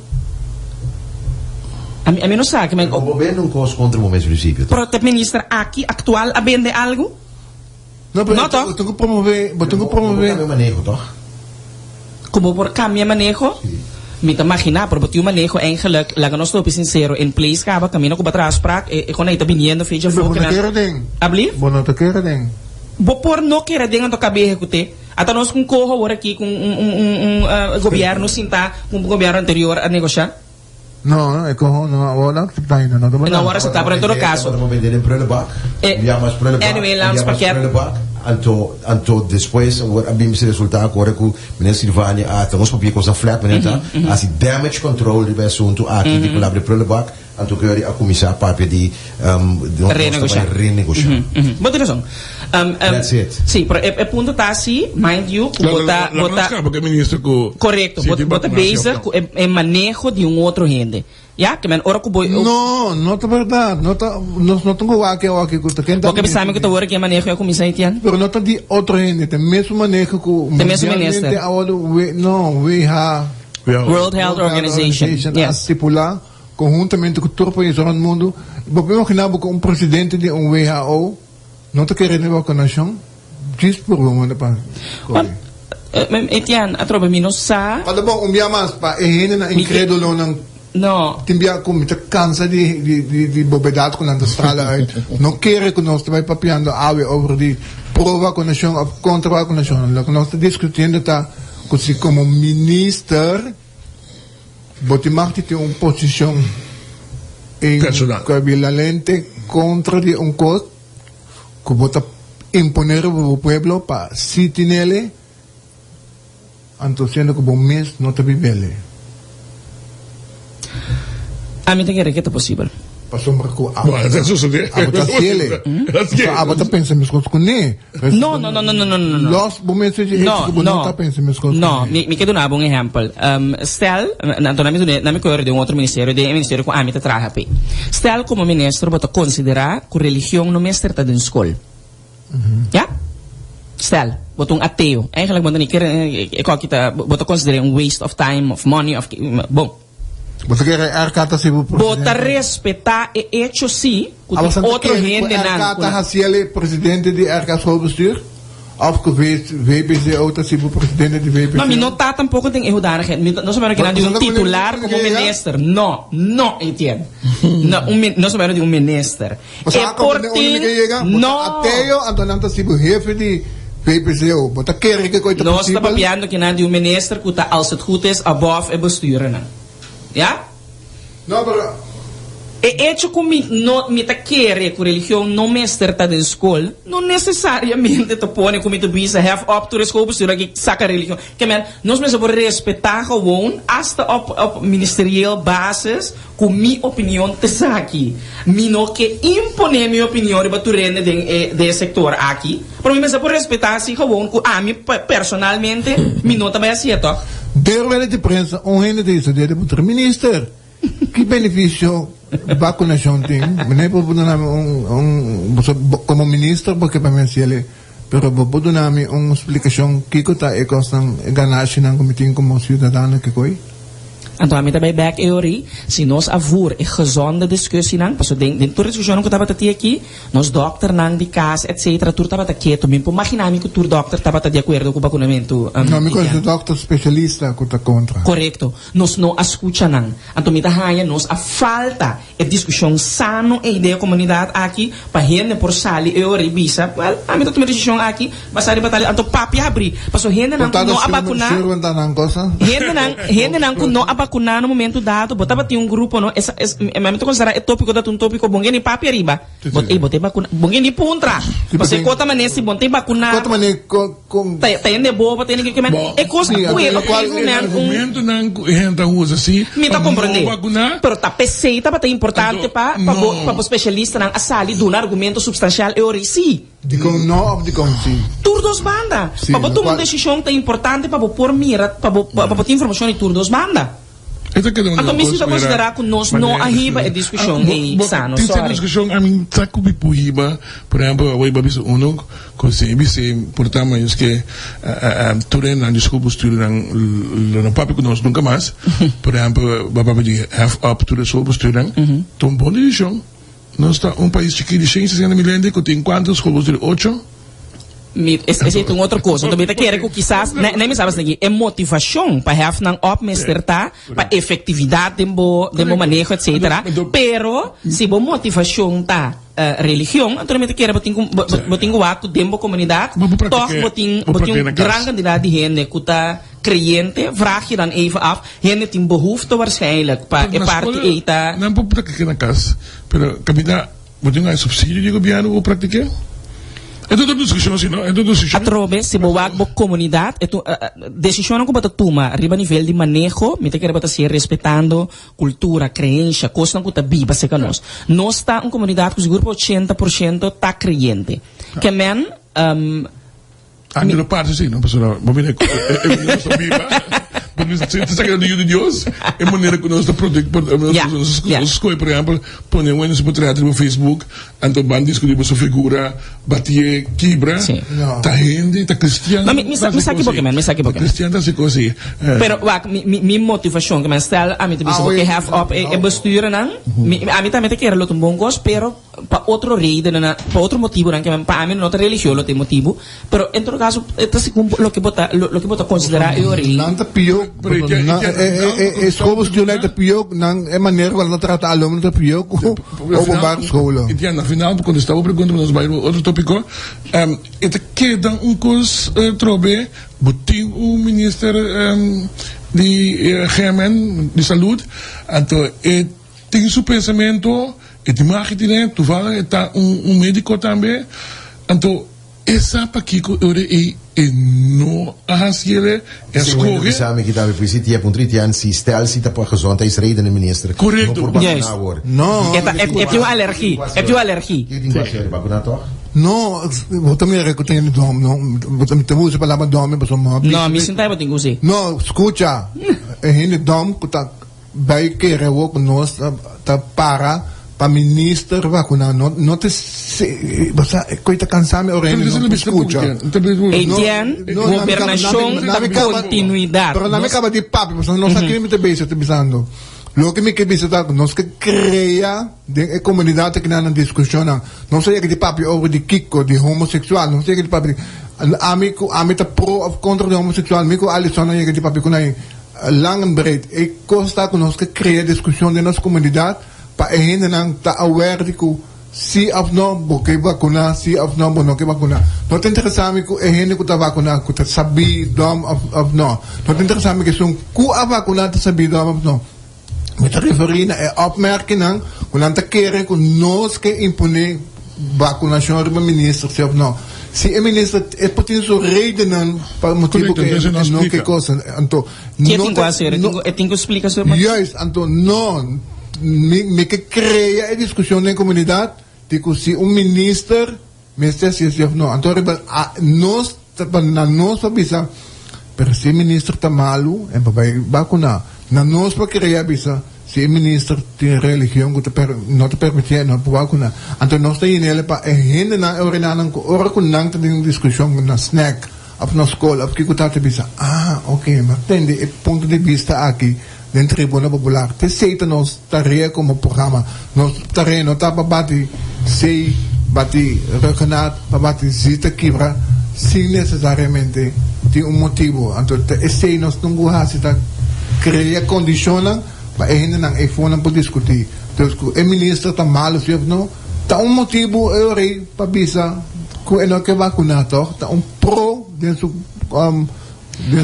a mim não sabe o governo não corre contra o mesmo princípio. Pero o ministro aqui atual vende algo? Não, mas eu tenho que promover. O manejo, toch? como por cambia manejo, me te imagina, pero tu manejo eigenlijk, laga nos topi sincero, in place kaba, camino com atrás praak, kon ay tabiniendo, fecha Pero foco não quero nem. Abli? Bom, não quero nem. Por não querer dentro do cabelo que te, até nós com corro agora aqui com governo sinta, com o governo anterior a negociar. Não, é como não, agora que tá indo, não tô Não, agora você está por todo caso. Vamos vender em prullenbak. Anyway, laat ons pakket. Anto depois, a bim se resultar agora com o ministro Silvani, temos papel coisa flat, menina, assim damage control de assunto aqui de colabore prullenbak, anto que a comissão papel de renegociar. Boa razão. That's it. Sim, é ponto tá assim, mind you, botar correto, botar bezig em manejo de outro rende. Ja, que men ora ko boy. No, não é verdade. Não tenho aqui que quem tá. Porque pensava que tu ora que manejo a comissão itian. Pero não tá de outro rende, tem mesmo manejo com. Tem mesmo ministro. We have World Health Organization. Yes. Estipular conjuntamente com todo o país do mundo. Vamos imaginar com presidente de WHO, não está querendo vacunação. Diz por uma para. Etian, a tropa mino sa. Olha bom, mas pa na incrédulo ng no. Timbia com muita cansa de bobedade com a estrada. Não quer que nós vai papiando over de pro-vacunação ou contra-vacunação. Lo que nós estamos discutindo está como ministro, você tem uma posição cabilante contra de coisa que você imponer ao povo para sitir nele, então sendo que bom mês não está vivendo. A mim tem que é possível. Passou um pouco a Mas isso sucede. Abota pensa minhas coisas com nem. Não. Los momentos de não tá pensa minhas coisas. Não, me quero dar um exemplo. Stel, na me corre de um outro ministério, de ministério com a mim trabalha pe. Stel como ministro bota considerar que religião não é certa de escola. Ja? Stel, bota um ateu. Eigenlijk bota nem quer bota considerar um waste of time, of money, of bom. Você quer arcata se bota respeitar e hecho sim, outro rende não. Arcata se presidente de Arca Schoolbestuur? Of que VPC outra se presidente de VPC? Mas não tá tampouco tem erro da não sabemos que não de um titular como ministro. Não, Etienne. Não sabemos de um ministro. É portanto, não. Ateu, Antonio se jefe de VPC, bota quer que coisa nós está papiando que não de um ministro que tá als het goed is above e besturen. Ja? Não, pero e hecho que me ta querer que a religião não me certa da escola, não necessariamente te põe como te bisa have up to escola para que saca a religião. Que men, nós mesmo respeitar gewoon hasta op ministerial basis com minha opinião te saque. Me não que impone minha opinião para tu rende de sector aqui. Para mim mesmo por respeitar assim gewoon a mim personalmente me não também assim to. Dele de prensa, rende disso, de ministro. Que benefício vacunação tem? Como ministro, porque para mim ele, pero vou dar uma explicação que está é costam ganhar na comiting como cidadão que coi. Então, a mim também back euri, se nós avor e gezonde discussie nang, paso den tour discussion que tava tati aqui, nós doctor nang de casa, etc. Tour tava quieto, me imagina que tour doctor tava de acordo com o vacunamento. Não, me conheço doctor especialista que tá contra. Correto. Nós não escuta nang. Então, me tahanha nós a falta e discussão sano e ideia comunidade aqui, para rende por sali euri bisa. Well, a mim tomar decisão aqui, passar batalha, então papi abrir. Paso rende nang não a vacunar. Rende nang não a vacunar no momento dado, botava tinha um grupo, não, essa momento considerar é tópico da um tópico bom nem papi arriba. Botei vacuna, bom nem puntra. Você conta mané se botei vacunar. Conta mané com tem de boa, tem que é coisa com ele, momento não gente usa assim. Me tá compreendendo. Pero tá PC, tá bem importante para o especialista não assali do argumento substancial é orisi. Digo não, digo sim. Tur dos banda. Para botar uma decisão tão importante para pôr mira, para botar informação de tur dos banda. Então, me sinto a considerar que nós não arriba a discussão em sano. Tem essa discussão, a mim, tá com o hiba, por exemplo, eu vou dizer uno, que se portamos que turem na desculpa estudo no papel que nós nunca mais, por exemplo, babá de have up to the escola estudo, então boa decisão. Nós está um país chiquinho de 160 milhões, que tem quantas escolas de 8? esse é outra coisa. Então, eu quero que quizás, nem me sabes aqui, é motivação para have não opmestertar, para efetividade de manejo, etc. Pero, se a motivação tá religião, então eu quero botar o ato dentro da comunidade, toch botar grande quantidade de gente que está creyente, vraag je dan even af, gente tem behoefte waarschijnlijk, para é parte eita. Não vou praticar na casa, pero camina, botar um subsídio de governo ou praticar? É toda discussão assim, não? É toda discussão. Atrobe, se boa comunidade, decisão que bota toma, arriba nível de manejo, me te quer botar se respeitando cultura, crença, coisa que tá viva se que nós. Nós está uma comunidade que seguro 80% tá crente. Que men a minha parte sim, não pessoal, vamos ver é viva. Você sabe de Deus, é maneira que nós estamos protegendo, nós escolhemos, por exemplo, põe um eno portrait no Facebook, então van discutir sua figura, batia quebra, tá gente, tá cristiano. Me sabe porque me sabe porque. Cristiano tá assim. Pero minha motivação que me está a mim também porque have up é bestuur não, a mim também quero lutar bongos, pero para outro reden, para outro motivo não que para a mim não é religioso, tem motivo, pero em todo caso, é assim lo que bota considerar eu rei. School student de piok nang maneira quando trata aluno de piok ou bar school. E na final quando estava perguntando nos bairros outro tópico, queda curso trobe botin ministro de Germen de saúde, então tem seu pensamento, de marketing, tu fala está médico também, então essa para que eu não acho escolhe. Samen que estava por sítio por 30 anos se stel se tá para gezondheidsreden minister. Correto. Não. É tua alergia. É tua alergia. Que tem que vacuna toch? Não, vou também recuperar no dom, não, vou também ter uso para lá dom, mas não, me sinto aí para usar. Não, escuta, é no dom que tá vai querer o que nós tá para ministro vacuna, não te você coita cansame orelha não escuta. Governação da continuidade. Pero na me acaba de papo, você não sabe que me te beisa te bisando. Lo que me que visita nós que cria de comunidade que na discussão, não sei que de papo over de kiko de homossexual, não sei que de papo amigo tá pro of contra de homossexual, amigo Alisson não é que de papo com aí lang en breed. E costa que nós que cria discussão de nossa comunidade para ainda não tá aware de que se of não porque vacuna, se of não não que vacuna. Não tem interessante que ainda que tá vacuna, que tá sabi dom of não. Não tem interessante que são ku a vacuna tá sabi dom of não. Me te referir na opmerking que não tá querendo que nós que impone vacunação do ministro se of não. Se o ministro é potencial reden para motivo que não que coisa. Então, não tem que explicar sobre. Yes, então não me que cria a discussão na comunidade de que se ministro se não, então nós avisa, pero se o ministro está malo, é para vacunar. Nós para criar avisa, se o ministro tem religião que não te permite não para vacunar. Então nós temos nele para ainda na hora que não tem discussão na snack, na escola, porque que tá te avisa. Ok, mas tem o ponto de vista aqui dentro do Tribunal Popular. Te aceita nós tarefa como programa. Nós tarefa não tá para bater regional, para bater zita quebra, sem necessariamente ter motivo. Então, esse nós não gostamos de criar condições para ainda não é fora para discutir. Então, o ministro está mal, se não, tá motivo para bisa que não quer vacunar, tá pro dentro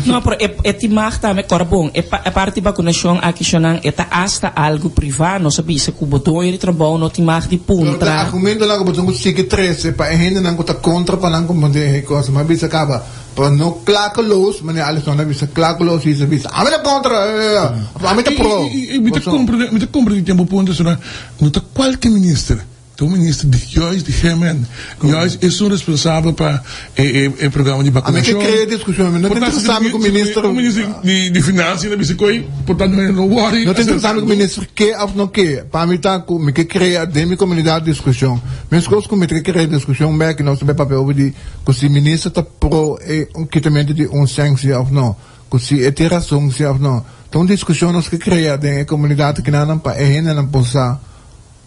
não, pero é timar também corbom. É parte da vacunação aqui chonang é hasta algo privado, não sabia se o botão ele trabalha no timar de punta. O argumento lá que o botão sigue 13 para ainda não está contra para não combater coisa, mas bisa acaba para não clacolos, mas a Alisson não bisa clacolos isso bisa. A mim contra, a mim tá pro. Me te compra de tempo ponto isso não tá qualquer ministro. O ministro de Joyce de Germen, Joyce é responsável para o programa de vacinação. A mim que cria discussão, não tem interessante com o ministro. O ministro de Finanças não disse coi, portanto não worry. Não tem interessante com o ministro que ou não que. Para mim tá com me que cria de minha comunidade discussão. Mas coisas como me que cria discussão, mas que não se papel de que se ministro tá pro quitamento de sanção ou não, que se é ter razão se ou não. Então discussão nós que cria de comunidade que não para ainda não possa.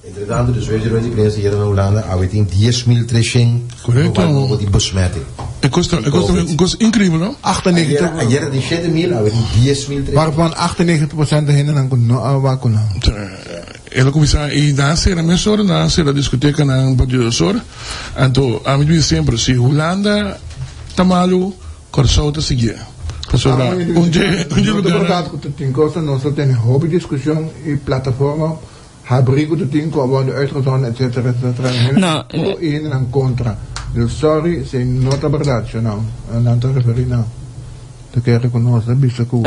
Entretanto, de Zwitserland, de prensa hier in Holanda, we hebben 10.000 tracing, correct, die besmetting. Custa incrível, no? 98%. Ayer de 7.000, ahora 10.000. Waarvan 98% hinnen ang kuno vacuna. Ela começa e na ser a mesora, na ser a discoteca na Badiosor. Então, a mim diz sempre, se Holanda tamalu, Corsou te seguir. Onde lugar que tem coisa, nós temos hobby discussão e plataforma, abrigo que tem como uitgezonden, etc. Não. E hinnen contra. Dus sorry, se não é verdade, não. Não te referi não.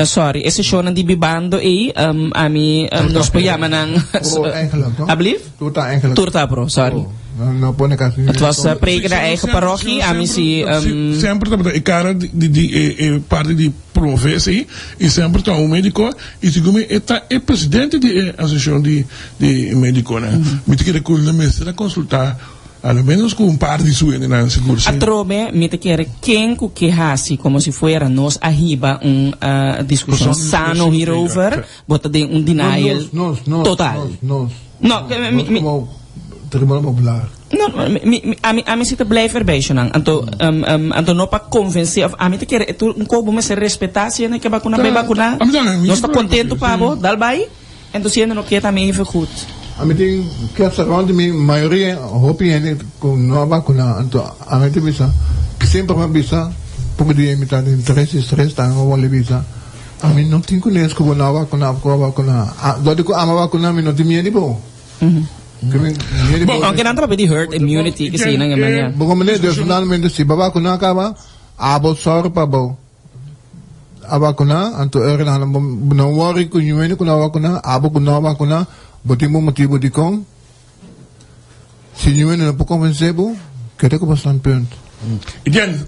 Sorry, esse show na di bibando a mi nos pojama ng ablief? Turta bro, sorry. Het was preken na eigen parochie, a mi si sempre dat cara di parte di provincie e sempre tá um médico e segundo eta é presidente di associação di médico, né? Me tem que recolher mestre consultar al menos con un par de sueños en la seguridad. Atrobe, me te quiere quien que hasi como si fuera nos ahiba un discusión sano hierover, bota de un denial total. No, a mí si te blijven erbij, anto no pa convencer of a mí te quiere tu un cobo me se respetar si en que vacuna be vacuna. No está contento pavo, dal bai. Entonces no quiere también even goed. A mim tem que essa ronda a maioria hopi é com nova vacuna, então a mim tem visa que sempre uma visa porque de imitar interesse stress tá não vale visa. A mim não tem conhece com nova vacuna. Do que a vacuna mim não tem medo bom. Bom, aunque não trabalha de herd immunity que sim na manhã. Bom, mas personalmente se vacuna acaba, abo sor pa bo. A vacuna, então não worry com ninguém com nova vacuna, abo com nova vacuna. Botimu motivo de com se não é não convencer bo que tem que passar um ponto igen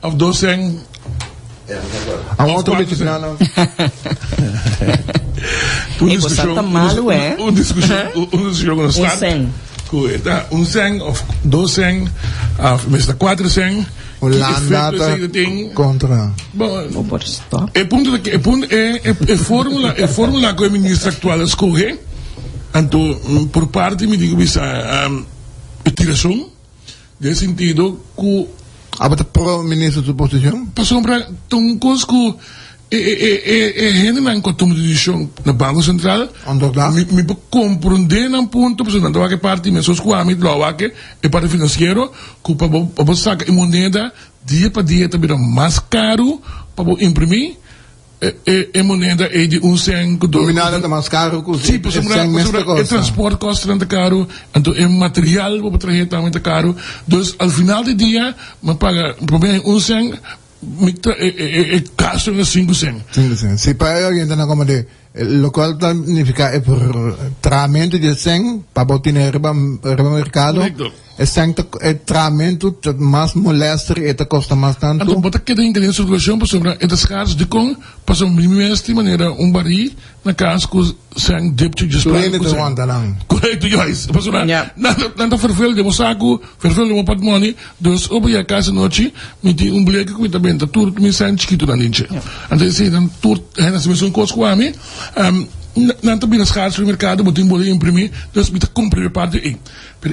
of those saying a outra vez não un discussion con start un seng of dos seng of Mr. 4 seng Holanda contra. E punto é fórmula que o ministro atual escolhe, então por parte me digo bisa tiração, de sentido que pro ministro de posição. Passou para um coisa que gente não toma decisão no Banco Central, me compreender num ponto, porque não vai parte mesmo com a mim lá que é parte financeiro, que para sacar a moneda dia para dia também mais caro para imprimir a moneda é de cento. Dominada mais caro que sim, o transporte custa tanto caro, então o material para trazer também muito caro, então ao final do dia me paga problema cento. Caso na 5%. Se para alguém não como de local significa tratamento de 100 para botar no mercado. É tratamento mais molesto e custa mais tanto. Então, bota que tem que circulação para sobre essas casos de com para sobre de maneira baril na casa que sem débito de correto, Joyce. Para sobre nada vervelho de moçaco, vervelho de patrimônio, dos obre a casa noite, me tem bleque que também tá tudo me sem chiquito na niche. Então assim, dan tudo é na situação coisa com a mim. Não também nas casas do mercado, botem boleto imprimir, então me tá cumprir parte aí.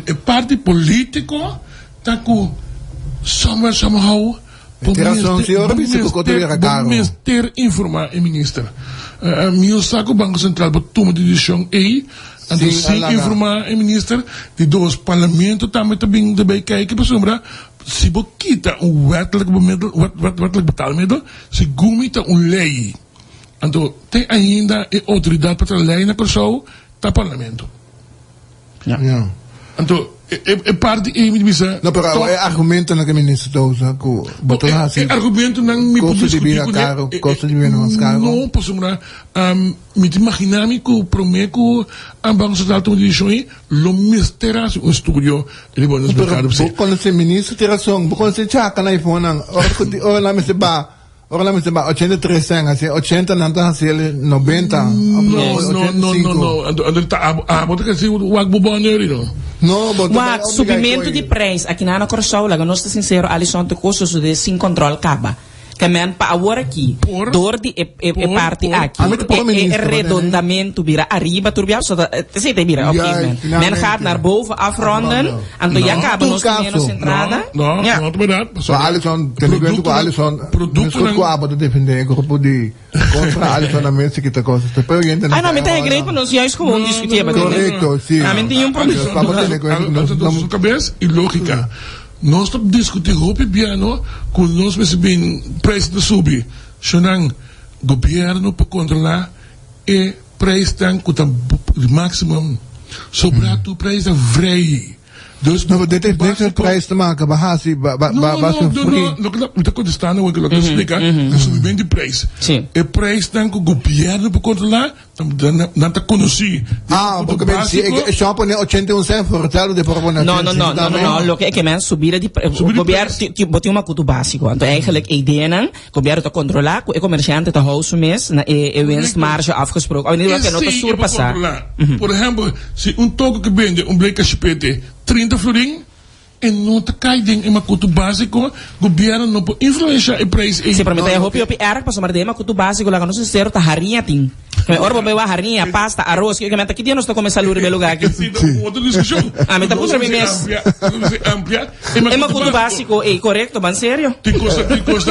A parte político tá com somehow minister informar o ministro. Meu saco Banco Central toma decisão aí, então sim informar o ministro de dois parlamentos também deve kijken para sombra se você quita wettelijk betalamento, se gumita lei. Então tem ainda a autoridade para trabalhar na Corsou do parlamento. Então é parte e me diz não, pero é argumento na que o ministro usa que botou assim argumento não me custo de vida caro custo de vida mais caro não posso me imaginar que o prometo a Banco Central toma decisão e lo mistera um estúdio de bons mercados quando o ministro tem razão quando você chaca na iPhone ou lá me se ba ora me sembra 83 cent, assim, 80 não está assim, 90. Não. Bota que assim, o agbo boneiro, não. O subimento de preço aqui na Corsou, lá, nós estamos sinceros, ali são de custos de sem controle acaba. que men pa agora aqui, door die parte aqui, redondamento vira arriba, turbia, zodat, zie je vira, oké, men gaat naar boven afronden, en dan acaba nos menos entrada. Não, é verdade. Alisson, telegrafo com Alisson, não com a aba do defender, grupo de contra Alisson na mesa que tá coisa, tá pegando. Ah, não, me tá igreja, nós já como discutir, correto, sim. Ah, me tem problema. Na sua cabeça e lógica. Nós estamos discutindo o piano com nós recebemos preço de subir. Senão, o governo para controlar e preço tem que o máximo. Sobrado o preço é vrij. Dus dit heeft niks met prijs te maken. Bahasi, não está contestando o que eu explicar. É subir de preço. E preço tem que o governo para controlar, não está conhecido. Porque ik zou op 81 cent voor hetzelfde de proponen. Não, lo que é que men subir de o governo botou uma custo básico. Então eigenlijk ideia, o governo está controlar, o comerciante está house mês, e winstmarge afgesproken. Niet wat kan ook surpassar. Por exemplo, se toco que vende bleek chipete 30 florin e não te cai ding em uma custo básico, o governo não pode influenciar o preço. Se promete eu hopi erg para somar de uma custo básico lá que não se zero tá harinha ting. Ora bewa harinha, pasta, arroz, que menta que dia nós está começando a lutar lugar aqui. Outra discussão. Me tá puxando mim mês. Amplia. É uma custo básico, correto, ban sério? Tem costa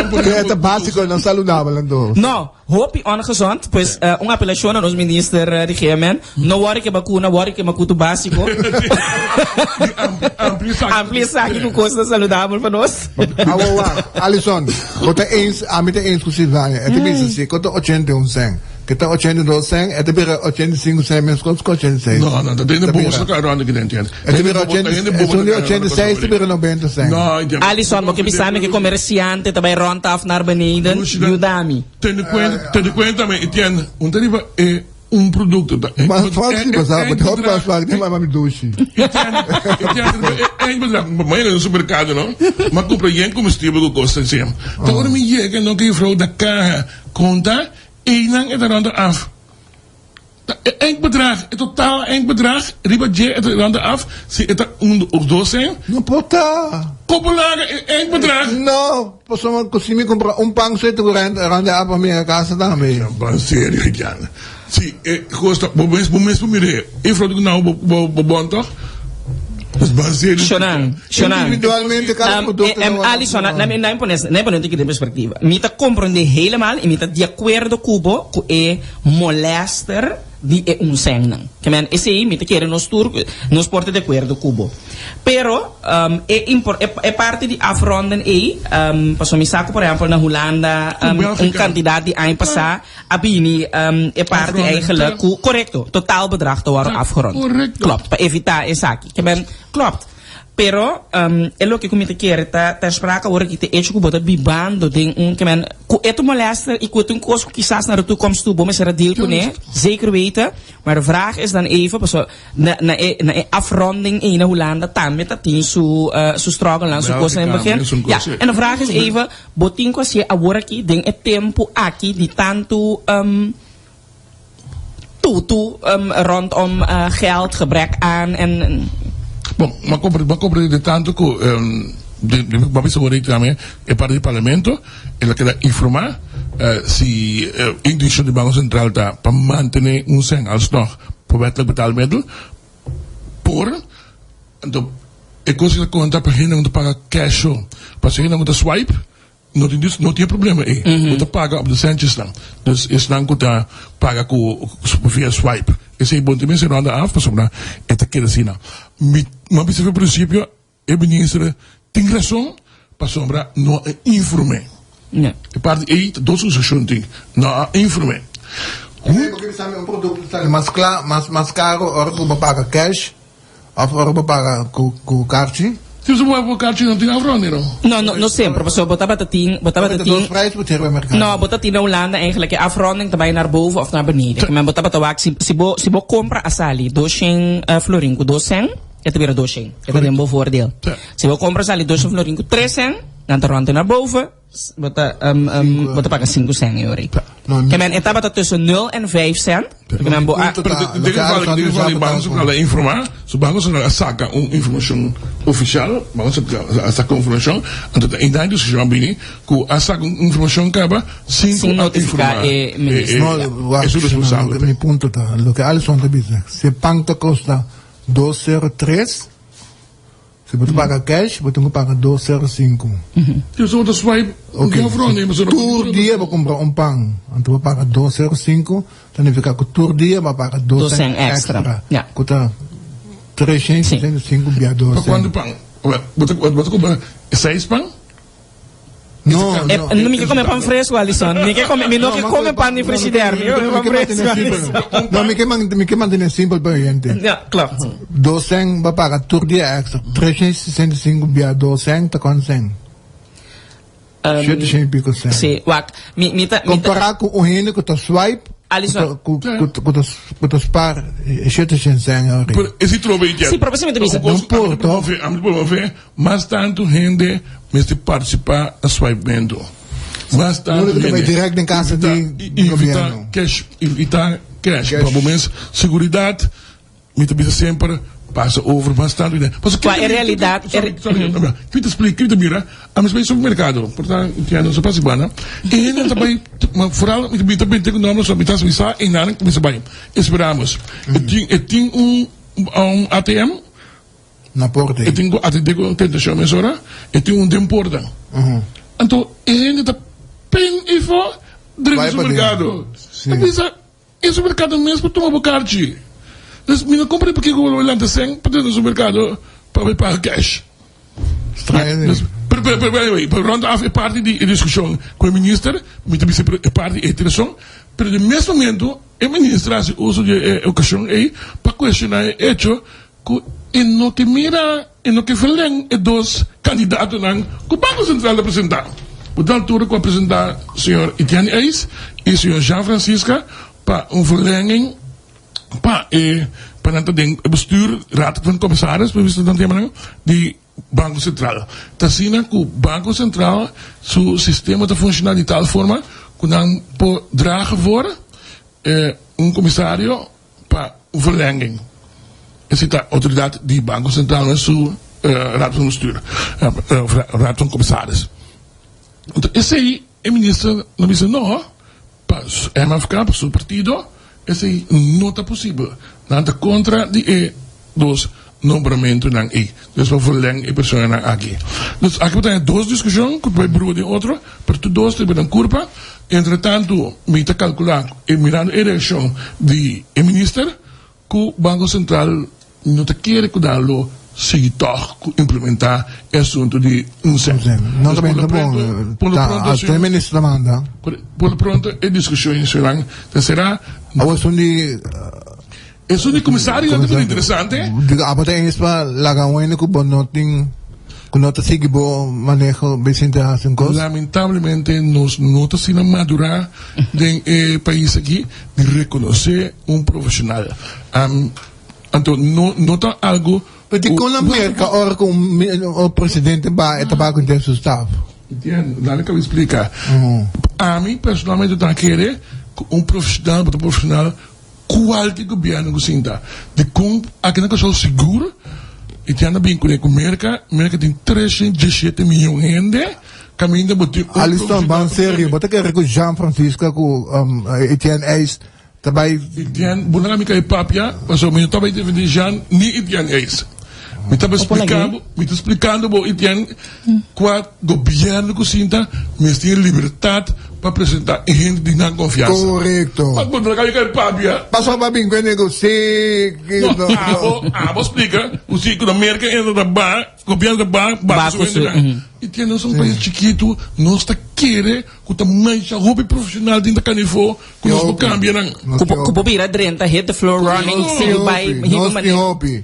por exemplo. É básico, não saludável então. Não, hopi ongezond, pois uma apelação aos minister de GMN, não worry que vacuna, worry que custo básico. Amplia saque com coisa saudável para nós. Alisson, quanto é eens, a mim é exclusivo, é tipo assim, quanto 81 cent. Que está 82 cent, é tipo 85 cent, menos quanto 86. Não, tem de bolsa que arranda que dentro. É tipo 86, tipo 90 cent. Alisson, porque me sabe que comerciante também ronda af naar beneden, ajuda-me. Ten cuenta, me entiende, deriva é produto. Mas faz sim, mas a hot pass vai nem mais me duche. Mas no supermercado, não? Mas compra yen combustível que custa sempre. Então, me chega, não que vrouw da carro conta, e não é da ronda af. Eén bedrag, het totaal één bedrag, riba J, het ronda af, se het of 2 cent. Não pode. Koppelagen, één bedrag. Não, posso me comprar pão seto ronda af para minha casa também. Não, sério, Jan. Sim, gosta, bom mirei. E falou não, bom toch? Shonan. Individualmente cada produto. Alisson, na imponente que tem perspectiva. Mita compreende helemaal e mita de acordo cubo que é molester di é senang. Que men esse aí mita quer nos porta de acordo cubo. Pero é parte de afronden passou me saco por exemplo na Holanda candidaat die aan passar abini é parte eigenlijk correcto totaal bedrag te worden afgerond. Klopt, para evitar esse aqui. Que men klopt. Pero é lo que comite quer tá sprake hoor que te eet ku bota bibando ding que men ku eto molester ik weet een kost quizás naar de toekomst toe bom is er deel kunnen zeker weten maar de vraag is dan even pas na afronding in Holanda tam met dat tien zo struggle lang zo kosten in begin ja en de vraag is even botin ko se agora aqui ding é tempo aqui de tanto rondom geld gebrek aan en bom, ma compre de tanto que vamos a ver también el parte del Parlamento en la que informar si intention de Banco Central está para mantener un cent alsnog por wettelijk betaalmiddel por então é coisa que conta para gente não paga cash para gente não swipe não tem problema aí você paga op de centjes dan dus is dan que paga com via swipe esse é bom também se não anda af para sobrar é que assim não mas o princípio é ministro tem razão para sobrar não informe é parte aí dois os assuntos não informe porque sabe um produto mais caro ora tu paga cash ou ora paga com cartão. Se você vai buscar não tem afrondeiro. Não sempre, professor. Botava tatin. Não, botava na Holanda eigenlijk é afronding também naar boven of naar beneden. Men botava tawak se bo compra asali 200 florinco 200, é também 200. É também um bom voordeel. Se bo compra asali 200 florinco 300, dan rond naar boven, wat pakken 5 cent, Jori. Kijk, mijn etapa dat tussen 0 en 5 cent. Ik ben de geval die banken zoeken alle informatie, zo banken zoeken een zaken informatie officieel, banken zoeken zaken informatie, en dat in die discussie binnen, ko zaken informatie hebben, sin notificatie minister. Eso es responsable. Mi punto está, lo que Alison te dice, si Panta costa 203, se você paga cash, você tem que pagar 205. Dus zo de swipe, Tour dia vou comprar pão, então vou pagar 205, significa que tour dia vai pagar 200 extra. Custa 365 via 200. Quando pão? Você compra 6 pão? No, não me quer comer pão fresco, Alisson. Me não quer comer pão de frigideira. Não, me quer manter simples para a gente. Claro. 200 vai pagar tour dia extra. 365 via 200, tá com 100. 700 e pico cent. Sim, wak. Comparar com o rende que tu swipe, Alisson. que tu spar, 700 cent. Esse trove já. Sim, provavelmente bisa. Não pode, toch? Mas tanto gente me participar da swipemento. Mas tanto gente. Vai direto em casa de governo. Evitar cash. Provavelmente, seguridade, me bisa sempre passa over bastante. Qua in realidad que te explico, que te mira, a minha experiência no mercado, portanto, eu não sou participante, e ele também, mas foral, me também tem que não só me tá suíça e nada que me sabe. Esperamos. Eu tenho ATM na porta. Eu tenho ATM tentação mesora, eu tenho de porta. Então, ele tá pen e for dentro do mercado. Esse mercado mesmo toma bocarte. Dus me compra porque eu vou lá de 100 para dentro do mercado para pagar cash. Pronto, a parte de discussão com o ministro, me também é parte de interação, mas no mesmo momento, o ministro faz uso de ocasião aí para questionar o hecho que no que mira, no que falen dois candidatos que o Banco Central apresentar. Por tal altura, que apresentar o senhor Etienne Eis e o senhor Jean Francisca para verlenging para o bestuur, raad van commissaris, we wisten dan helemaal die Banco Central. Dat zien we que o Banco Central seu sistema de funcionalidade de tal forma que dan pode dragen voor comissário para verlenging. Essa é a autoridade do Banco Central na sua raad van bestuur, raad van commissaris. Então, esse aí, o ministro não disse não, para o MFK, para o seu partido, esse não está possível. Nada contra de dos nombramentos não é. Dus we verlengen personen aqui. Dus aqui tem duas discussões, que vai broer de outro, para tu dois tem uma curva. Entretanto, me está calculando e mirando a eleição de ministro, que o Banco Central não está querendo cuidá-lo se toch implementar o assunto de não também tá bom. Até ministro manda. Por pronto, a discussão em Sri será. Isso de comissário é muito interessante. Apa tem isso para lagar um que bom não tem que não tá seguindo bom manejo Vicente Hasen cos. Lamentavelmente nós não está sendo madurar no país aqui de reconhecer profissional. Então não está algo. Pero con la América, ahora con el presidente va a con su staff. Entiendo, dale que me explica. A mí personalmente yo quiero profissional, qualquer governo que sinta, de como aqui na casa seguro, e tem a bem com a América tem 317 milhões de gente, caminho de Alisson, bem sério, você quer que Jean Francisco, com Etienne Eis, também. Etienne, boa amiga e papia, mas o meu também teve de Jean, nem Etienne Eis. Me estava explicando, Etienne, qual governo que sinta, mas tem liberdade para apresentar gente de não confiança. Correto. Mas quando a gente papia. Passou para mim, quando eu sei. Vou explicar. O ciclo da América entra da bar, governo da bar, Etienne, nós somos um país chiquito, nós está querendo que o tamanho de roupa profissional dentro da Canifó, que nós não cambiamos. Que popira drenta, hit the floor running, see you by, hit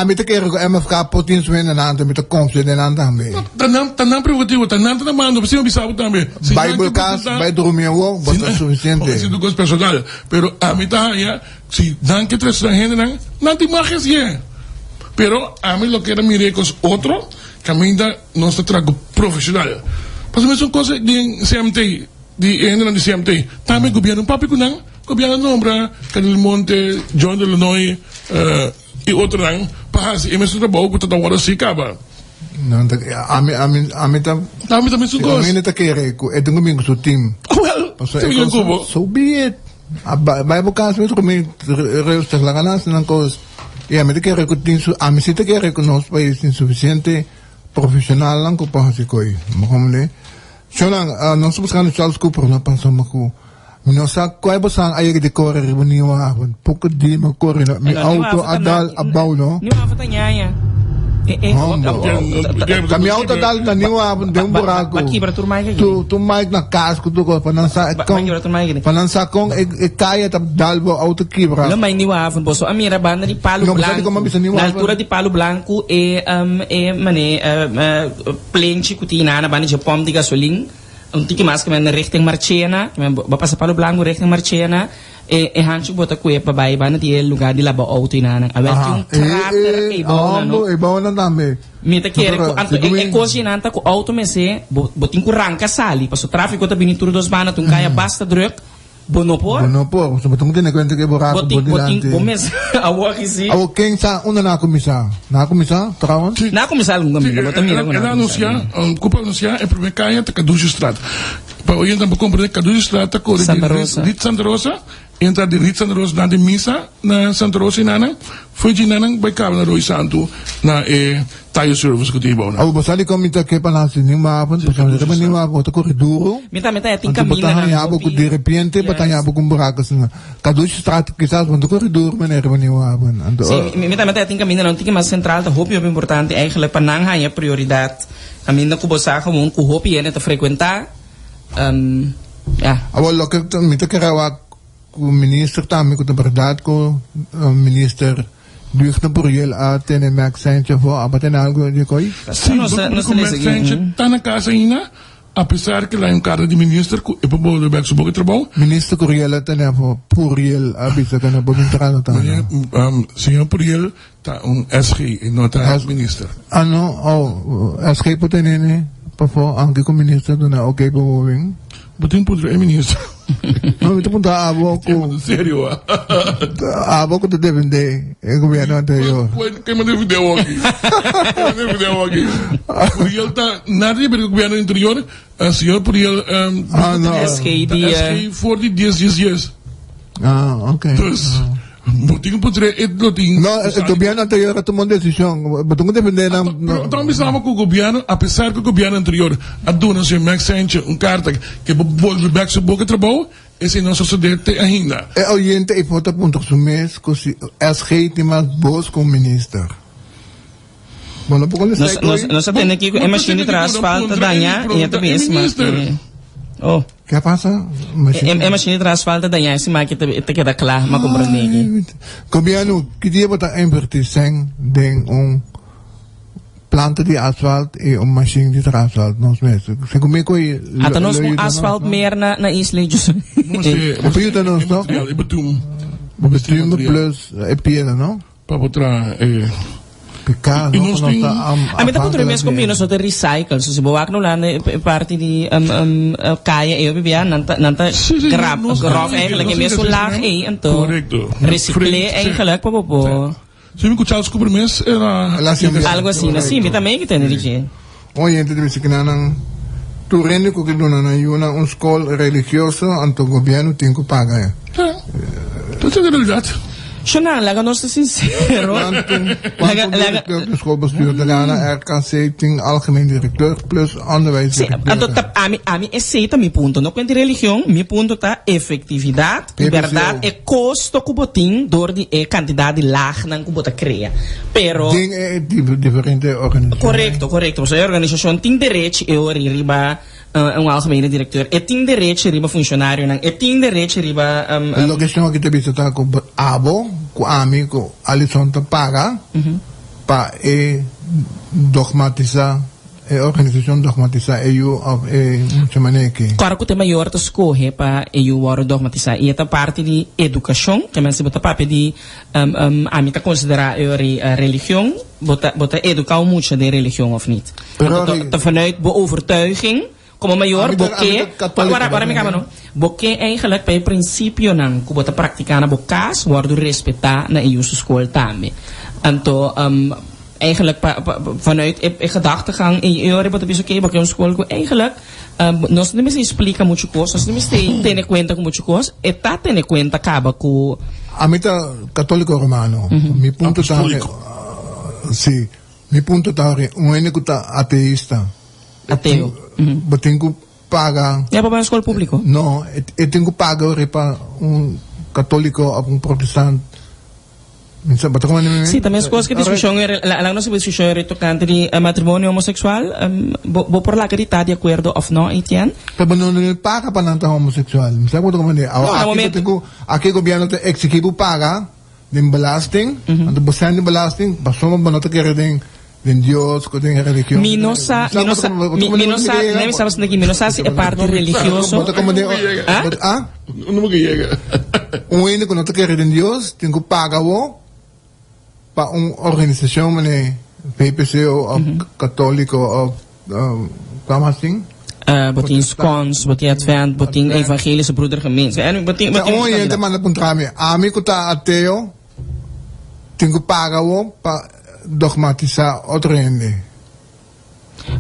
me te quero MFK potins winnen aan te met de komst in aan também. Tanam privativo, tanam mando, você observa também. Bible cast, vai dormir o, bota suficiente. Isso do gosto personal, pero a mim tá ya, se dan que tres gente não te imagens ya. Pero a mí lo que era mire com outro, caminha nós trago profissional. Pas mesmo coisa de CMT, de ainda de CMT, também governo papi kunang, governo nombra, Canil Monte, John de Illinois, e outro nang, pahas, e mesmo trabalho que tawara si kaba. Não, ami também são coisas. Ami nita kere ko, etong kuming sa team. Well, sabi ng kubo. So be it. May bukas mo kung reus sa laganas ng kos. Yeah, me te kere ko team su, ami si te kere ko nos pa insuficiente profesional lang ko pa si koy. Makamuli. Siya lang, nang subuskan ni Charles Cooper na pansama ko. Minosa ko ay basang ay di kore ribuniwa ako. Pukod di magkore na may auto adal abaw no. Ni wa niya ya. Kami auto dal na niwa de un buraco. Bakibra turmay ka. Tu mic na casco tu ko panansa kong panansa kong kaya tap dalbo auto kibra. Lo may niwa afon po so amira banda di Palo Blanco. Na altura di Palo Blanco plane chikutina na banda pom di gasoline. Un tiki mas que na richting Marchena, que va passa Palo Blanco richting Marchena. Hancho bota kuya pa ba iba na di lugar di laba auto inanang awel yung tractor ibaw na no ibaw na dami mita kere ko anto kosi nanta ko auto mese boting ko rangka sali paso traffico ta binituro dos bana tung kaya basta druk bono po so batong din kwento kay buraco boting pomes awa kisi awo king sa una na kumisa trawon na kumisa lung gambi bota mira ko na anuncia kupa anuncia e prime kaya ta Caduce Strat pa oyen tambo compre Caduce Strat ko di Santa Rosa entra de Rit Santa Rosa na de misa na Santa Rosa inana foi de nanang by Cabo na Roy Santo na tayo service ko tibaw na awo basali ko mita ke palasin ni maapon pa sa ni maapon to corridoro mita ating kamina na yabo ko de repente batanya yabo ko buracos na Caduce Strat quizás quando corridor maneira ni maapon ando mita ating kamina na tiki mas central ta hope importante eigenlijk panangha ya prioridad kamina ko bosa ko mo ko hope yan ta frequentar awo lokal mita karawa ku minister tami ko verdad ko minister Luis na Puriel at en Max Sanchez for abaten algo di koy sim no Max Sanchez tá na casa ainda apesar que lá em cara de minister ko ipobo do Bex Boga trabalho minister Puriel at na Puriel abisa ka na bumintrano ta senhor Puriel tá SG não tá minister SG po tenene pa fo ang ko minister do na okay po moving Buting po minister. No, ito punta abo ko. Serio abo ko to depende. Gobyerno anterior. Kaya man yung video aquí. Puriel ta, nadie pero gobyerno interior, señor Puriel, SK 40 10 okay. Entonces, buting po loting. No, el gobyerno anterior tomó decisión. Buting depende ng... Também estava com o governo, apesar que o governo anterior, a dona se Max Sanchez, carta que volve back sa boca trabalho, esse não sucedete ainda. Oriente e foto punto su mês, que as rei mais boas como minister. Bueno, porque nós temos aqui a machine traz falta danha e também esse mas oh que passa é machine traz falta danha esse mas que te queda claro mas compreende governo que dia botar invertir sem den planta de asfalto e machine de asfalto nós mesmo se comigo e até nós com asfalto meer na isla just o período nós não e betum plus é piedra não para botar Picado, a mim tá por mês combina só de recycle, so se boa que não lá parte de kaya eu bebia nanta graf eigenlijk mesmo laag então recicler eigenlijk popo. Se me escuchar os compromissos era algo assim, assim, me também que tem dirigir. Oye, te dice que nan tu rende ko que dona na yuna un escola religioso anto governo tem que pagar. Isso é realidade. Shona, laga nós sincero. De schoolbestuur de Ghana RKC ting algemeen directeur plus onderwijsdirecteur. A mí ese é mi punto. No cuenta religión, mi punto está efetividad, liberdade e custo que botin door die quantidade laag nan que bota crea. Pero ding diferente organisações. Correcto. Você organização tem direito eu riba algemene directeur. E tem direito riba funcionário nan. E tem direito riba lo que estamos aqui te visita com abo com amigo Alisson te paga para dogmatizar a organização dogmatizar eu muita maneira que claro que o tema maior te escolhe para eu ora dogmatizar e esta parte de educação que mas se botar papo de a mim tá considerar a religião bota educaal moet je de religie of niet. Vanuit overtuiging, kom major, waarom ik no? Bokke eigenlijk bij principe nang kubota praktikana bokas worden respecta na in onze school tambe. En to eigenlijk vanuit gedachtegang in je oren wat is oké, bokke school eigenlijk nós não me explica muito coisa, nós não me tem conta com muito coisa, e tá tendo conta acaba com a mim tá católico romano. Mi punto tá sim, mi punto tá um único tá ateísta. Ateu. Tenho paga. É para uma escola pública? Não, eu tenho que pagar para católico ou protestante. Sim, também as coisas que discussão lá nossa discussão é tocante de matrimônio homossexual, vou por lá que está de acordo ou não, Etienne? Pero não paga para não homossexual. Sabe quanto como aqui o governo te executa paga de belasting, então você de belasting, passou uma nota que redem de Deus, que tem religião. Minosa, nem sabes daqui, minosa se é parte religioso. Não me chega. Único nota que redem Deus, tem que pagar para uma organização, né, PPC ou católico ou como assim? Botin Scons, botin Advent, botin Evangelische Broedergemeenschap. En botin gente manda puntrami. Amigo tá ateu, tem que pagar para dogmatizar outro gente.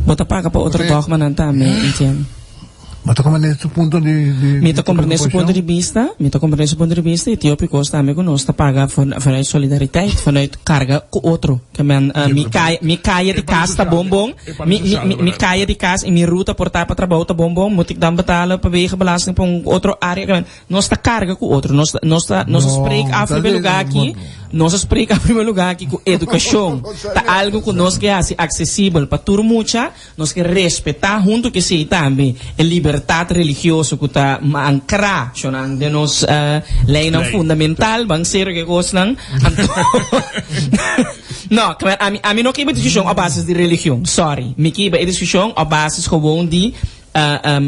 Bota paga para outro dogma não também, entende? Mas tu compreende esse ponto de me tô compreendendo esse ponto de vista, Etiópico também conosco paga vanuit solidariteit, vanuit carga com outro. Que men me caia de casa tá bombom, me caia de casa e me ruta portar para trabalho tá bombom, moet ik dan betalen para wegen belasting para outro área que nós tá carga com outro, nós spreek af primeiro lugar aqui, nós spreek af primeiro lugar aqui com educação, tá algo que nós que é acessível para todo mundo, nós que respeitar junto que se também é libertad religioso que está ancra de nos lei não fundamental bang ser que gostam não a mim não quero discussão a base de religião sorry me quero discussão a base gewoon de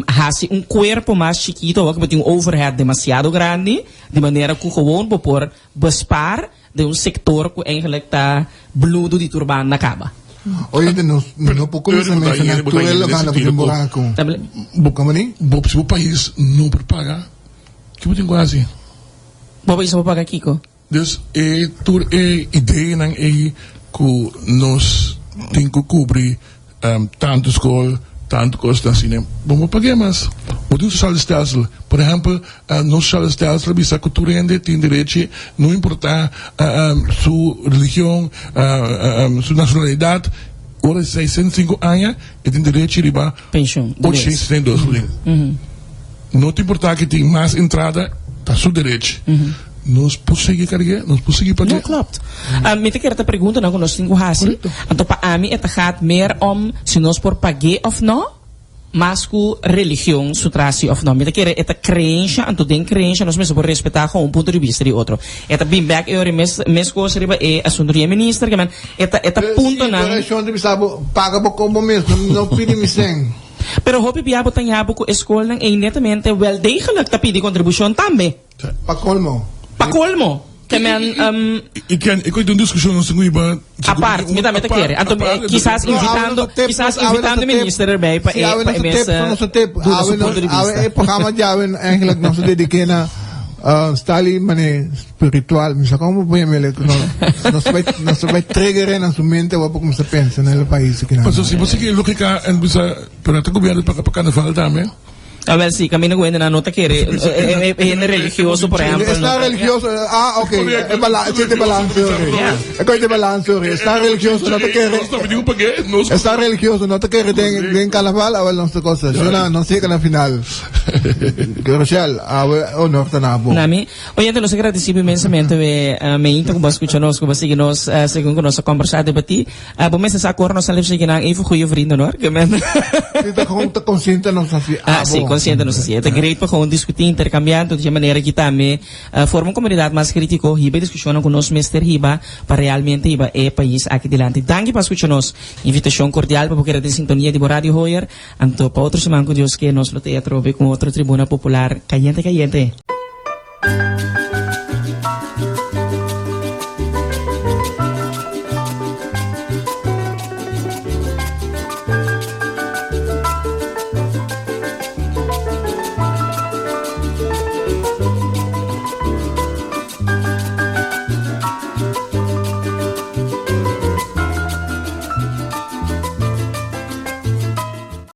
hasi corpo mais chiquito ou que tem overhead demasiado grande de maneira que gewoon por bespar de sector que eigenlijk está bludo de turban na caba. Oye, no puedo mencionar tú eres lo que anda por el buraco. ¿Cómo ni? Se o país não paga, que eu tenho quase. O país não paga, Kiko? Dus ideia não é que nós temos que cobrir tanto escola, tanto custa assim. Vamos pagar mais. O do social stelsel, por exemplo, no social stelsel, bisa cultura ainda tem direito, não importa sua religião, sua nacionalidade, ora 605 anos, e tem direito de riba pensão, 862. Não te importa que tem mais entrada, tá seu direito. Nós conseguimos carregar, nós conseguimos pagar. Não, klopt. Met ik te pergunta na nós temos hasi. Então para mim het gaat meer om se nós por pagar of não, mas com religião sutraci of não. Met ik het crença, então den crença nós mesmo por respeitar com ponto de vista de outro. Het bem back eu mes coisa riba é assunto de minister que man het ponto na. Religião de bisabo paga como mesmo, não pedi me sem. Pero hopi biabo tanhabo ko escola nang netamente wel degelijk te pidi contribution também. Pa colmo. Pa colmo. Que men ik kan doen discussão no segundo ba. Aparte, me também te quer. Então quizás invitando o ministro erbij para programa já eigenlijk não se dedique na stali mane spiritual, mas como põe ele não se vai trigger na sua mente ou como se pensa no país aqui. Mas se você quer lógica en bisa para o governo para carnaval também. A ver, sí, camino que na nota que es religioso, por ejemplo. Está religioso, ok, es balance, es balance, está religioso, no te quieres. Está religioso, no te quieres den carnaval, a ver las cosas. Yo no sé que la final. Rochelle, o no está nada. Nami, oye, te los agradecido inmensamente, me inta como escuchanos, como seguimos, según que nos ha conversado de ti. Por meses acuerdo nos sale seguir even goede vrienden hoor. Sí, te consciente nos así. Sí, consciente nos así. Het is great para gewoon discutir, intercambiar, de maneira que também forma uma comunidade mais crítica, hiba discussão com nós, Mr. Hiba, para realmente hiba é país aqui delante. Danke para escutar-nos. Invitação cordial para porque de sintonia de Radio Hoyer, anto para outros semana com Deus que nos lo teatro com outra tribuna popular caliente.